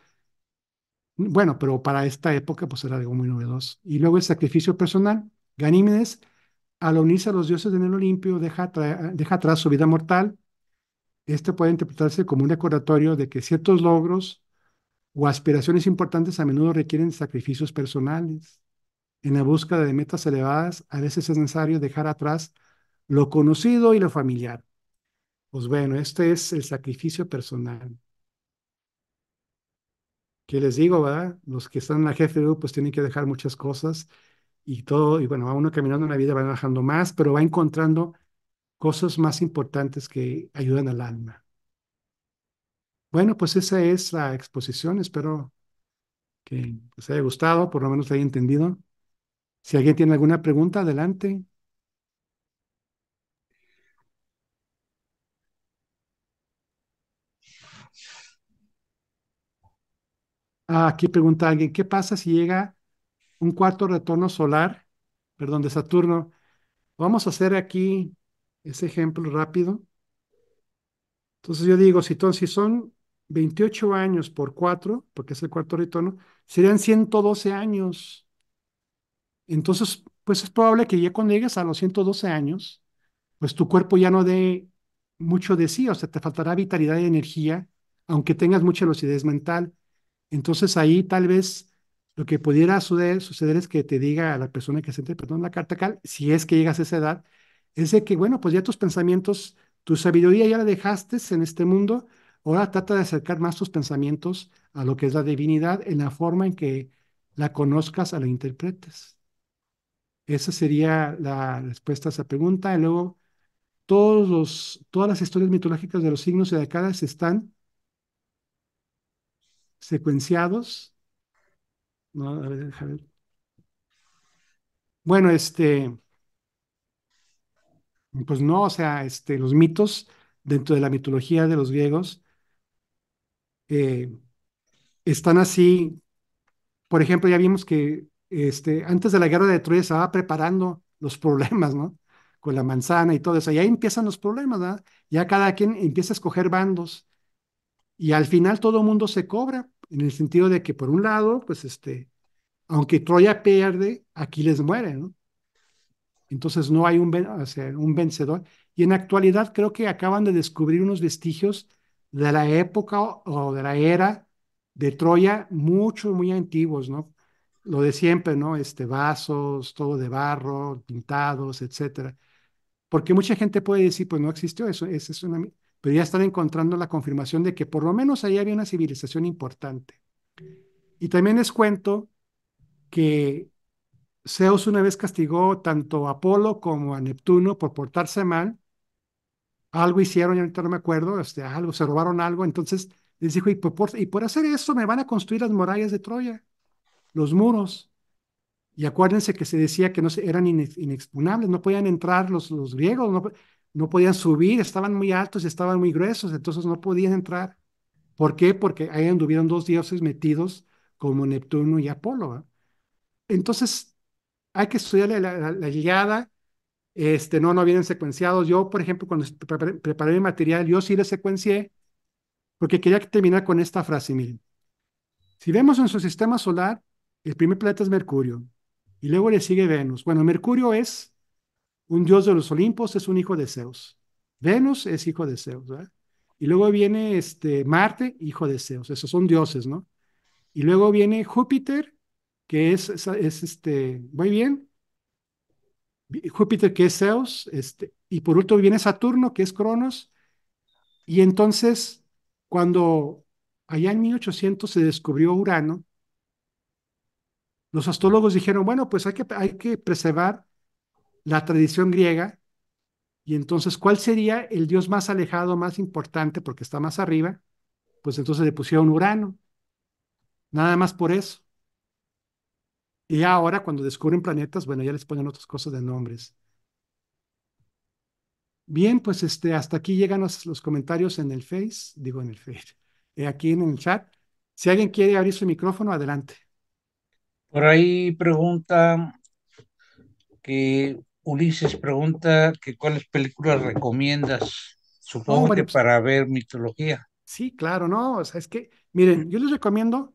bueno, pero para esta época pues era algo muy novedoso. Y luego el sacrificio personal. Ganímedes, al unirse a los dioses en el Olimpio, deja atrás su vida mortal. Este puede interpretarse como un recordatorio de que ciertos logros o aspiraciones importantes a menudo requieren sacrificios personales. En la búsqueda de metas elevadas, a veces es necesario dejar atrás lo conocido y lo familiar. Pues bueno, este es el sacrificio personal. ¿Qué les digo, verdad? Los que están en la GFU pues tienen que dejar muchas cosas y todo, y bueno, va uno caminando en la vida, va dejando más, pero va encontrando cosas más importantes que ayudan al alma. Bueno, pues esa es la exposición. Espero que les haya gustado, por lo menos haya entendido. Si alguien tiene alguna pregunta, adelante. Ah, aquí pregunta alguien, ¿qué pasa si llega un cuarto retorno solar, perdón, de Saturno? Vamos a hacer aquí ese ejemplo rápido. Entonces yo digo, si son 28 años por 4, porque es el cuarto retorno, serían 112 años. Entonces, pues es probable que ya cuando llegues a los 112 años, pues tu cuerpo ya no dé mucho de sí, o sea, te faltará vitalidad y energía, aunque tengas mucha lucidez mental. Entonces ahí tal vez lo que pudiera suceder es que te diga a la persona que se interpretó en la carta cal, si es que llegas a esa edad, es de que, bueno, pues ya tus pensamientos, tu sabiduría ya la dejaste en este mundo, ahora trata de acercar más tus pensamientos a lo que es la divinidad en la forma en que la conozcas, a la interpretes. Esa sería la respuesta a esa pregunta. Y luego, todas las historias mitológicas de los signos y decadas están secuenciados. No, a ver, déjame ver. Bueno, pues no, o sea, los mitos dentro de la mitología de los griegos eh, están así. Por ejemplo, ya vimos que antes de la guerra de Troya se estaba preparando los problemas, ¿no? Con la manzana y todo eso. Y ahí empiezan los problemas, ¿verdad? Ya cada quien empieza a escoger bandos y al final todo el mundo se cobra, en el sentido de que por un lado, pues aunque Troya pierde, Aquiles muere, ¿no? Entonces no hay o sea, un vencedor. Y en la actualidad creo que acaban de descubrir unos vestigios de la época o de la era de Troya, mucho, muy antiguos, ¿no? Lo de siempre, ¿no? Vasos, todo de barro, pintados, etcétera. Porque mucha gente puede decir, pues no existió eso, es una... Pero ya están encontrando la confirmación de que por lo menos ahí había una civilización importante. Y también les cuento que Zeus una vez castigó tanto a Apolo como a Neptuno por portarse mal. Algo hicieron, ya ahorita no me acuerdo, algo, se robaron algo. Entonces les dijo, y por hacer eso me van a construir las murallas de Troya, los muros. Y acuérdense que se decía que no eran inexpugnables, no podían entrar los griegos, no podían subir, estaban muy altos y estaban muy gruesos, entonces no podían entrar. ¿Por qué? Porque ahí anduvieron dos dioses metidos como Neptuno y Apolo, ¿va? Entonces hay que estudiar la Ilíada. No vienen secuenciados. Yo, por ejemplo, cuando preparé mi material, yo sí le secuencié porque quería terminar con esta frase. Miren, si vemos en su sistema solar, el primer planeta es Mercurio y luego le sigue Venus. Bueno, Mercurio es un dios de los Olimpos, es un hijo de Zeus. Venus es hijo de Zeus, ¿verdad? Y luego viene Marte, hijo de Zeus. Esos son dioses, ¿no? Y luego viene Júpiter, que muy bien, Júpiter, que es Zeus, y por último viene Saturno, que es Cronos. Y entonces, cuando allá en 1800 se descubrió Urano, los astrólogos dijeron, bueno, pues hay que preservar la tradición griega. Y entonces, ¿cuál sería el dios más alejado, más importante, porque está más arriba? Pues entonces le pusieron Urano, nada más por eso. Y ya ahora, cuando descubren planetas, bueno, ya les ponen otras cosas de nombres. Bien, pues hasta aquí llegan los comentarios en el Face, digo en el Face, aquí en el chat. Si alguien quiere abrir su micrófono, adelante. Por ahí pregunta que Ulises pregunta que cuáles películas recomiendas, Oh, supongo que bueno, pues, para ver mitología. sí, claro, no, o sea, es que, miren, yo les recomiendo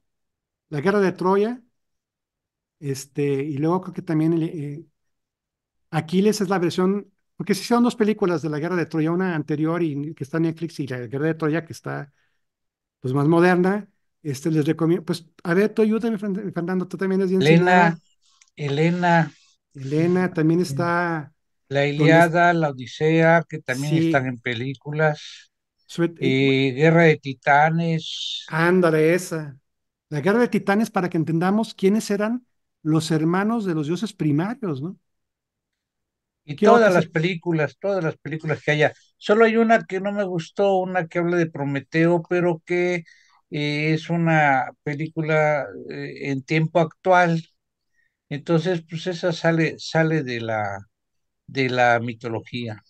La Guerra de Troya, y luego creo que también Aquiles es la versión, porque se hicieron dos películas de La Guerra de Troya, una anterior y que está en Netflix y La Guerra de Troya que está, pues, más moderna. Les recomiendo, pues, a ver, tú ayúdame, Fernando, tú también eres bien Elena, cinéfilo. Elena, Elena, también está La donde, Ilíada, La Odisea, que también están sí, en películas, y Guerra de Titanes, ándale, esa. La Guerra de Titanes para que entendamos quiénes eran los hermanos de los dioses primarios, ¿no? y ¿Qué otras? todas las películas que haya. Solo hay una que no me gustó, una que habla de Prometeo, pero que es una película en tiempo actual. Entonces, pues esa sale de la mitología.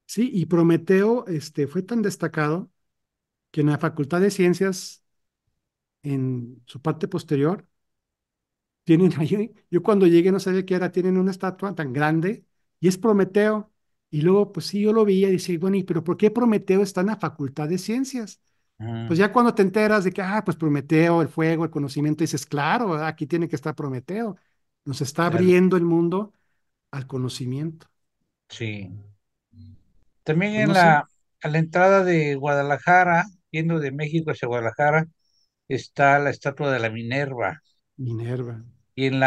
Sí, y Prometeo, fue tan destacado que en la Facultad de Ciencias, en su parte posterior, tienen ahí, yo cuando llegué no sabía qué era, tienen una estatua tan grande y es Prometeo. Y luego, pues sí, yo lo veía y decía, bueno, ¿y pero por qué Prometeo está en la Facultad de Ciencias? Pues Mm, ya cuando te enteras de que, pues Prometeo, el fuego, el conocimiento, dices, claro, ¿verdad? Aquí tiene que estar Prometeo. Nos está claro, abriendo el mundo al conocimiento. sí. También Pues no sé, a la entrada de Guadalajara, yendo de México hacia Guadalajara, está la estatua de la Minerva. Minerva. Y en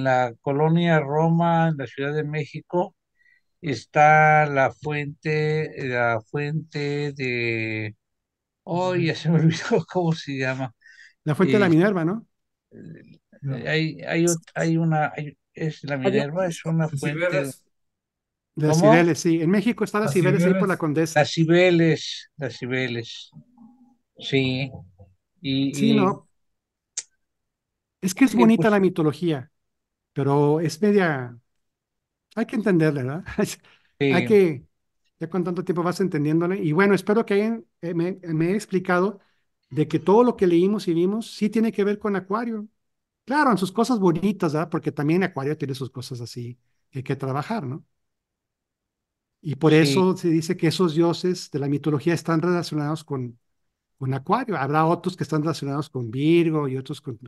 la colonia Roma, en la Ciudad de México, está la fuente de, oh, ya se me olvidó cómo se llama. La fuente de la Eh, Minerva, ¿no? es la Allá, Minerva, es una las fuente, Cibeles, De las ¿cómo? Cibeles, sí. En México está las las Cibeles ahí por la Cibeles. Condesa. Las Cibeles, sí. Sí, Y, no, es que es sí, bonita pues la mitología, pero es media, hay que entenderla, ¿verdad? Hay sí, que, ya con tanto tiempo vas entendiéndole. Y bueno, espero que me he explicado de que todo lo que leímos y vimos sí tiene que ver con Acuario. Claro, en sus cosas bonitas, ¿verdad? Porque también Acuario tiene sus cosas así que hay que trabajar, ¿no? Y por sí. eso se dice que esos dioses de la mitología están relacionados con Acuario. Habrá otros que están relacionados con Virgo y otros con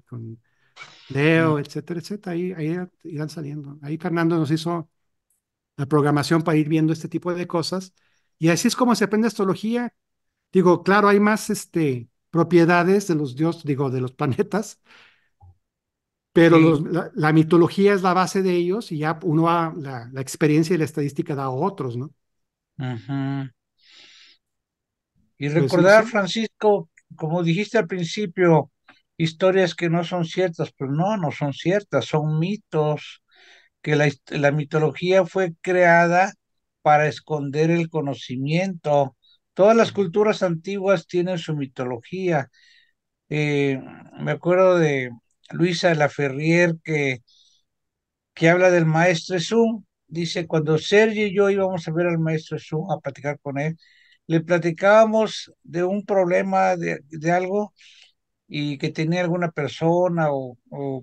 Mm. Leo, etcétera, etcétera. Ahí irán saliendo. Ahí Fernando nos hizo la programación para ir viendo este tipo de cosas. Y así es como se aprende astrología. Digo, claro, hay más propiedades de los dioses, digo, de los planetas, pero Sí, la mitología es la base de ellos y ya uno la experiencia y la estadística da a otros, ¿no? ujú. Y Pues no recordar, sé, Francisco, como dijiste al principio, historias que no son ciertas, pero no, no son ciertas, son mitos, que la mitología fue creada para esconder el conocimiento. Todas las culturas antiguas tienen su mitología. Eh, Me acuerdo de Luisa de la Ferrier que habla del maestro Jesús. Dice, cuando Sergio y yo íbamos a ver al maestro Jesús, a platicar con él, le platicábamos de un problema, de algo, y que tenía alguna persona o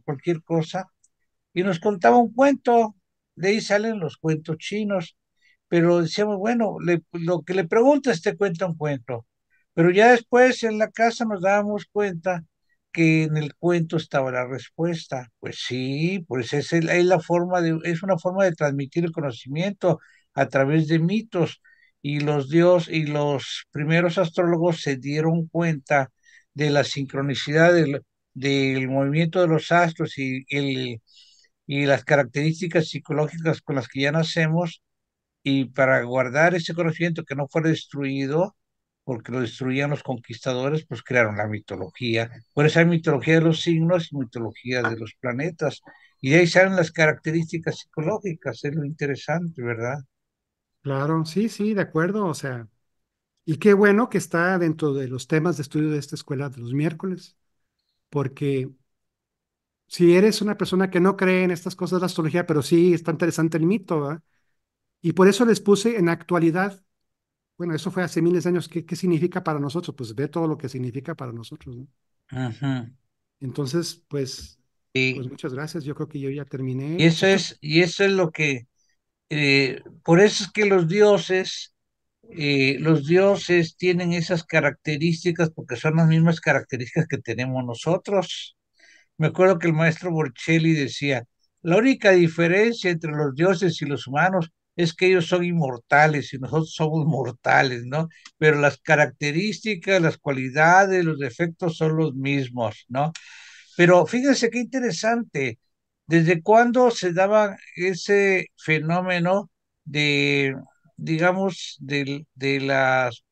cualquier cosa, y nos contaba un cuento. De ahí salen los cuentos chinos, pero decíamos, bueno, lo que le preguntas te cuenta un cuento, pero ya después en la casa nos dábamos cuenta que en el cuento estaba la respuesta. Pues sí, pues es la forma es una forma de transmitir el conocimiento a través de mitos, y y los primeros astrólogos se dieron cuenta de la sincronicidad del movimiento de los astros y las características psicológicas con las que ya nacemos, y para guardar ese conocimiento que no fuera destruido, porque lo destruían los conquistadores, pues crearon la mitología. Por eso hay mitología de los signos y mitología de los planetas. Y de ahí salen las características psicológicas, es lo interesante, ¿verdad? claro, sí, sí, de acuerdo, o sea, y qué bueno que está dentro de los temas de estudio de esta escuela de los miércoles, porque si eres una persona que no cree en estas cosas de la astrología, pero sí está interesante el mito, ¿verdad? Y por eso les puse en actualidad, bueno, eso fue hace miles de años, ¿qué significa para nosotros? Pues ve todo lo que significa para nosotros, ¿no? Ujú. Entonces, pues Y, muchas gracias, yo creo que yo ya terminé. Esto, y eso es lo que, por eso es que los dioses tienen esas características, porque son las mismas características que tenemos nosotros. Me acuerdo que el maestro Borcelli decía, la única diferencia entre los dioses y los humanos es que ellos son inmortales y nosotros somos mortales, ¿no? Pero las características, las cualidades, los defectos son los mismos, ¿no? Pero fíjense qué interesante, ¿desde cuándo se daba ese fenómeno de, digamos, de las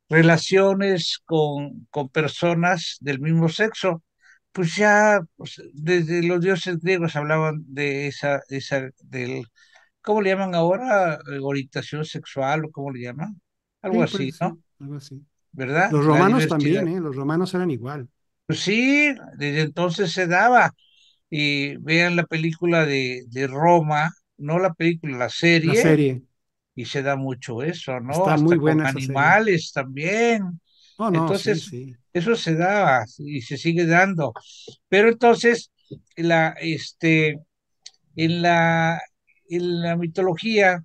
relaciones con personas del mismo sexo? Pues ya pues, desde los dioses griegos hablaban de del, ¿cómo le llaman ahora? Orientación sexual o cómo le llaman, algo Sí, así, pues ¿no? sí, algo así. ¿Verdad? Los La romanos diversidad. también, ¿eh? Los romanos eran igual. Pues sí, desde entonces se daba. Y vean la película de Roma, no la película, la La serie, serie, y se da mucho eso, ¿no? está muy Hasta con buena esa serie. animales también. Oh, no, sí, Entonces, sí, eso se daba y se sigue dando. Pero entonces, en la, en la mitología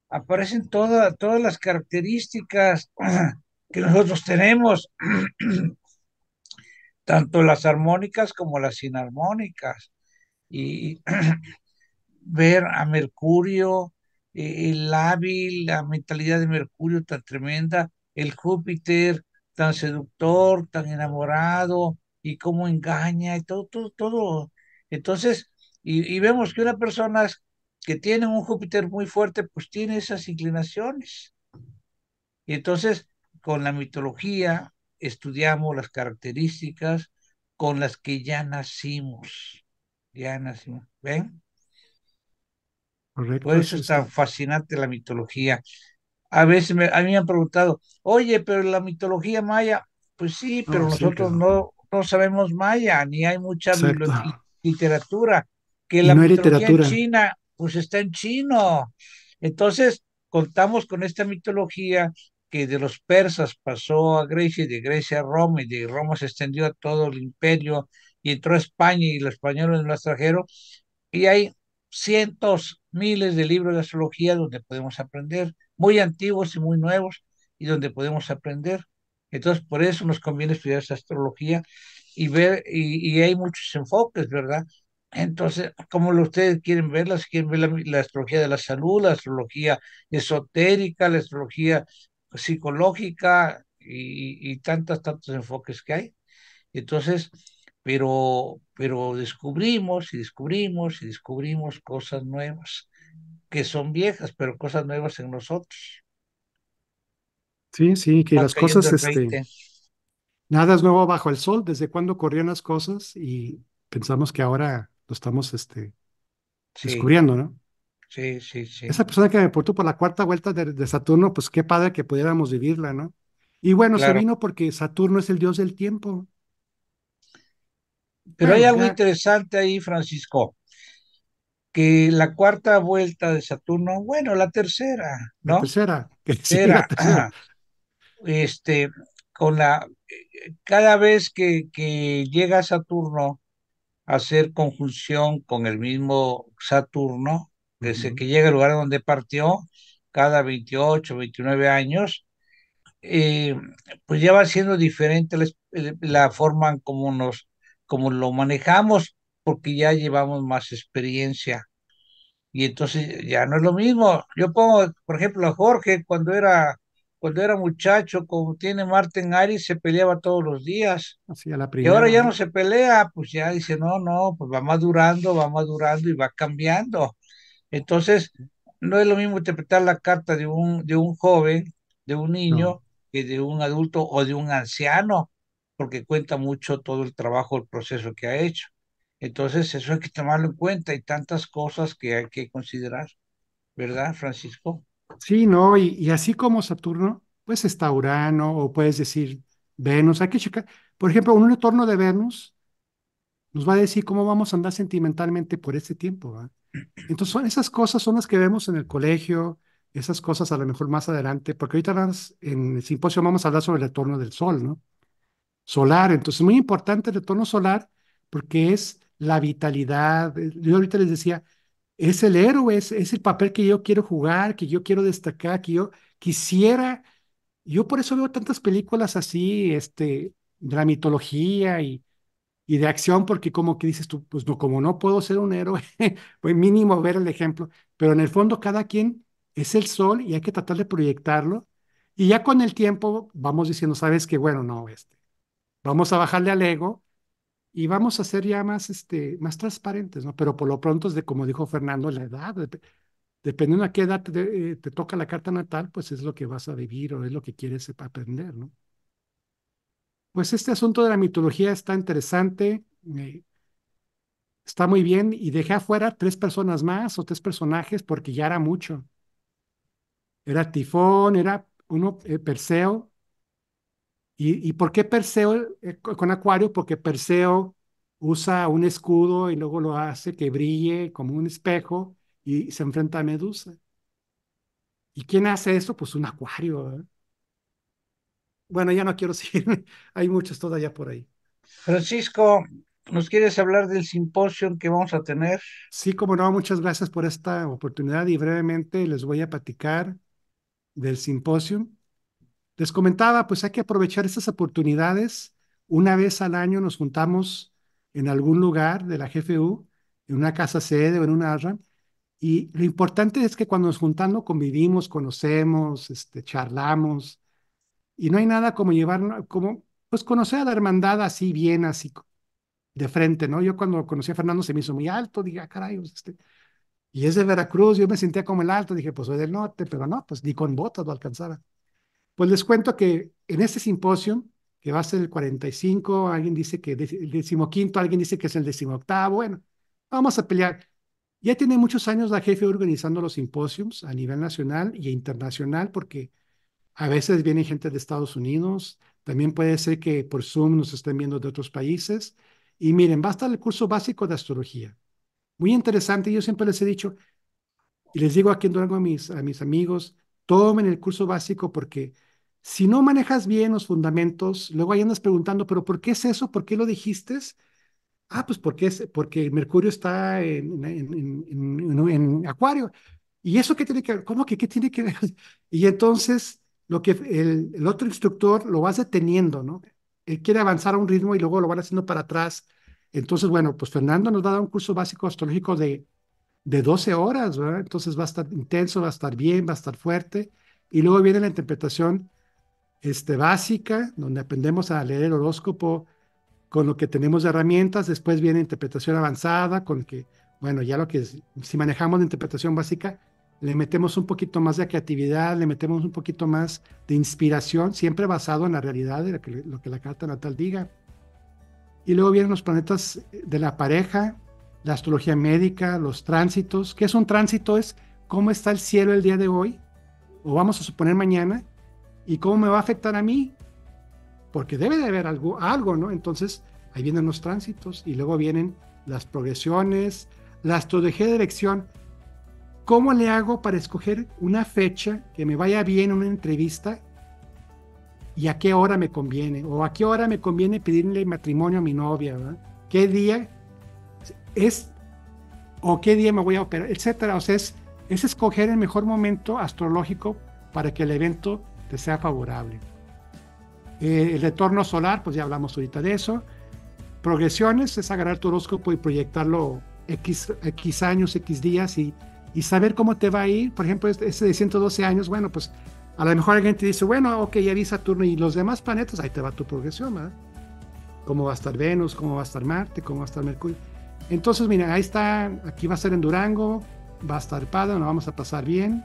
aparecen todas las características que nosotros tenemos, tanto las armónicas como las inarmónicas. Y ver a Mercurio, el hábil, la mentalidad de Mercurio tan tremenda, el Júpiter tan seductor, tan enamorado, y cómo engaña, y todo, todo, todo. Entonces, y vemos que una persona que tiene un Júpiter muy fuerte, pues tiene esas inclinaciones. Y entonces, con la mitología, estudiamos las características con las que ya nacimos. Ya nacimos. ¿Ven? Por correcto. eso es tan fascinante la mitología. A veces a mí me han preguntado, oye, pero la mitología maya, pues sí, pero No, siempre, nosotros ¿no? no sabemos maya, ni hay mucha Exacto. literatura. Que Y la no hay mitología en literatura. China, pues está en chino. Entonces, contamos con esta mitología que de los persas pasó a Grecia y de Grecia a Roma y de Roma se extendió a todo el imperio y entró a España y los españoles lo extranjero. Y hay cientos, miles de libros de astrología donde podemos aprender, muy antiguos y muy nuevos, y donde podemos aprender. Entonces, por eso nos conviene estudiar esa astrología y ver, y hay muchos enfoques, ¿verdad? Entonces, como ustedes quieren verlas, quieren ver la astrología de la salud, la astrología esotérica, la astrología psicológica y tantos enfoques que hay. Entonces, pero descubrimos y descubrimos y descubrimos cosas nuevas, que son viejas, pero cosas nuevas en nosotros. Sí, sí, que Va las cayendo cosas, el 20. nada es nuevo bajo el sol. Desde cuándo corrían las cosas y pensamos que ahora lo estamos, Sí, descubriendo, ¿no? sí, sí, sí, Esa persona que me portó por la cuarta vuelta de Saturno, pues qué padre que pudiéramos vivirla, ¿no? Y bueno, se claro. vino porque Saturno es el dios del tiempo. Pero hay Bueno, algo ya interesante ahí, Francisco, que la cuarta vuelta de Saturno, bueno, la tercera, la ¿no? tercera, que sí, la Tercera, tercera. este, con cada vez que llega Saturno, hacer conjunción con el mismo Saturno, desde Ujú. que llega al lugar donde partió, cada 28, 29 años, eh, pues ya va siendo diferente la forma en como lo manejamos, porque ya llevamos más experiencia. Y entonces ya no es lo mismo. Yo pongo, por ejemplo, a Jorge cuando era muchacho, como tiene Marte en Aries, se peleaba todos los días. Así a la Y ahora primera, ya no ¿no? se pelea, pues ya dice, no, no, pues va madurando y va cambiando. Entonces, no es lo mismo interpretar la carta de un joven, de un No. niño, que de un adulto o de un anciano, porque cuenta mucho todo el trabajo, el proceso que ha hecho. Entonces, eso hay que tomarlo en cuenta. Hay tantas cosas que hay que considerar, ¿verdad, Francisco? Sí, no, y así como Saturno, pues está Urano, o puedes decir Venus, hay que checar. Por ejemplo, un retorno de Venus nos va a decir cómo vamos a andar sentimentalmente por este tiempo, ¿va? Entonces, esas cosas son las que vemos en el colegio, esas cosas a lo mejor más adelante, porque ahorita en el simposio vamos a hablar sobre el retorno del Sol, ¿no? Solar, entonces muy importante el retorno solar porque es la vitalidad. Yo ahorita les decía, es el héroe, es el papel que yo quiero jugar, que yo quiero destacar, que yo quisiera. Yo por eso veo tantas películas así, de la mitología y de acción, porque como que dices tú, pues no, como no puedo ser un héroe, pues mínimo ver el ejemplo, pero en el fondo cada quien es el sol y hay que tratar de proyectarlo, y ya con el tiempo vamos diciendo, sabes que bueno, no, vamos a bajarle al ego y vamos a ser ya más, más transparentes, ¿no? Pero por lo pronto es de, como dijo Fernando, la edad, dependiendo a qué edad te toca la carta natal, pues es lo que vas a vivir o es lo que quieres aprender, ¿no? Pues este asunto de la mitología está interesante, está muy bien y dejé afuera tres personas más o tres personajes porque ya era mucho. Era Tifón, era uno, Perseo. ¿Y por qué Perseo con Acuario? Porque Perseo usa un escudo y luego lo hace que brille como un espejo y se enfrenta a Medusa. ¿Y quién hace eso? Pues un Acuario, ¿verdad? Bueno, ya no quiero seguir, hay muchos todavía por ahí. Francisco, ¿nos quieres hablar del simposio que vamos a tener? Sí, como no, muchas gracias por esta oportunidad y brevemente les voy a platicar del simposio. Les comentaba, pues hay que aprovechar estas oportunidades. Una vez al año nos juntamos en algún lugar de la GFU, en una casa sede o en una ARRA, y lo importante es que cuando nos juntamos convivimos, conocemos, charlamos, y no hay nada como llevar, como, pues conocer a la hermandad así bien, así de frente, ¿no? Yo cuando conocí a Fernando se me hizo muy alto, dije, ah, caray, pues, y es de Veracruz, yo me sentía como el alto, dije, pues soy del norte, pero no, pues ni con botas lo alcanzaba. Pues les cuento que en este simposio, que va a ser el 45, alguien dice que el 15º, alguien dice que es el 18º, bueno, vamos a pelear. Ya tiene muchos años la jefe organizando los simposios a nivel nacional y internacional, porque a veces viene gente de Estados Unidos, también puede ser que por Zoom nos estén viendo de otros países. Y miren, va a estar el curso básico de astrología. Muy interesante, yo siempre les he dicho, y les digo aquí en Durango a mis amigos, tomen el curso básico porque si no manejas bien los fundamentos, luego ahí andas preguntando, pero ¿por qué es eso? ¿Por qué lo dijiste? Ah, pues porque Mercurio está en Acuario. ¿Y eso qué tiene que ver? ¿Cómo que qué tiene que ver? Y entonces lo que el otro instructor lo vas deteniendo, ¿no? Él quiere avanzar a un ritmo y luego lo van haciendo para atrás. Entonces, bueno, pues Fernando nos va a dar un curso básico astrológico de 12 horas, ¿verdad? Entonces va a estar intenso, va a estar bien, va a estar fuerte. Y luego viene la interpretación básica, donde aprendemos a leer el horóscopo con lo que tenemos de herramientas. Después viene interpretación avanzada, con que, bueno, ya lo que es, si manejamos la interpretación básica, le metemos un poquito más de creatividad, le metemos un poquito más de inspiración, siempre basado en la realidad de lo que la carta natal diga. Y luego vienen los planetas de la pareja, la astrología médica, los tránsitos. ¿Qué es un tránsito? Es cómo está el cielo el día de hoy, o vamos a suponer mañana, y cómo me va a afectar a mí, porque debe de haber algo, ¿no? Entonces, ahí vienen los tránsitos, y luego vienen las progresiones, la astrología de elección. ¿Cómo le hago para escoger una fecha que me vaya bien en una entrevista y a qué hora me conviene? O a qué hora me conviene pedirle matrimonio a mi novia, ¿verdad? ¿Qué día es o qué día me voy a operar, etcétera? O sea, es escoger el mejor momento astrológico para que el evento te sea favorable. El retorno solar, pues ya hablamos ahorita de eso. Progresiones es agarrar tu horóscopo y proyectarlo X años, X días y saber cómo te va a ir. Por ejemplo, ese de 112 años, bueno, pues a lo mejor alguien te dice, bueno, ok, ya vi Saturno y los demás planetas, ahí te va tu progresión, ¿verdad? Cómo va a estar Venus, cómo va a estar Marte, cómo va a estar Mercurio. Entonces, mira, ahí está, aquí va a ser en Durango, va a estar padre, nos vamos a pasar bien.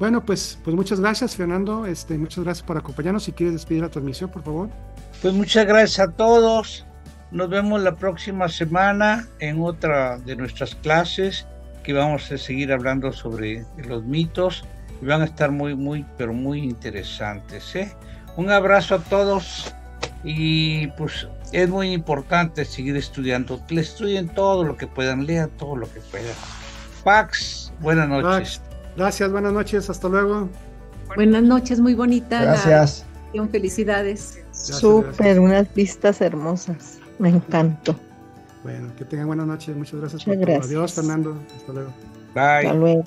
Bueno, pues muchas gracias, Fernando, muchas gracias por acompañarnos. Si quieres despedir la transmisión, por favor. Pues muchas gracias a todos. Nos vemos la próxima semana en otra de nuestras clases que vamos a seguir hablando sobre los mitos y van a estar muy, pero muy interesantes, ¿eh? Un abrazo a todos y pues es muy importante seguir estudiando. Que estudien todo lo que puedan, lean todo lo que puedan. Pax, buenas noches. Gracias, buenas noches, hasta luego. Buenas noches, muy bonita. Gracias. Felicidades. Súper, unas vistas hermosas. Me encantó. Bueno, que tengan buenas noches. Muchas gracias por todo. Adiós, Fernando. Hasta luego. Bye. Hasta luego.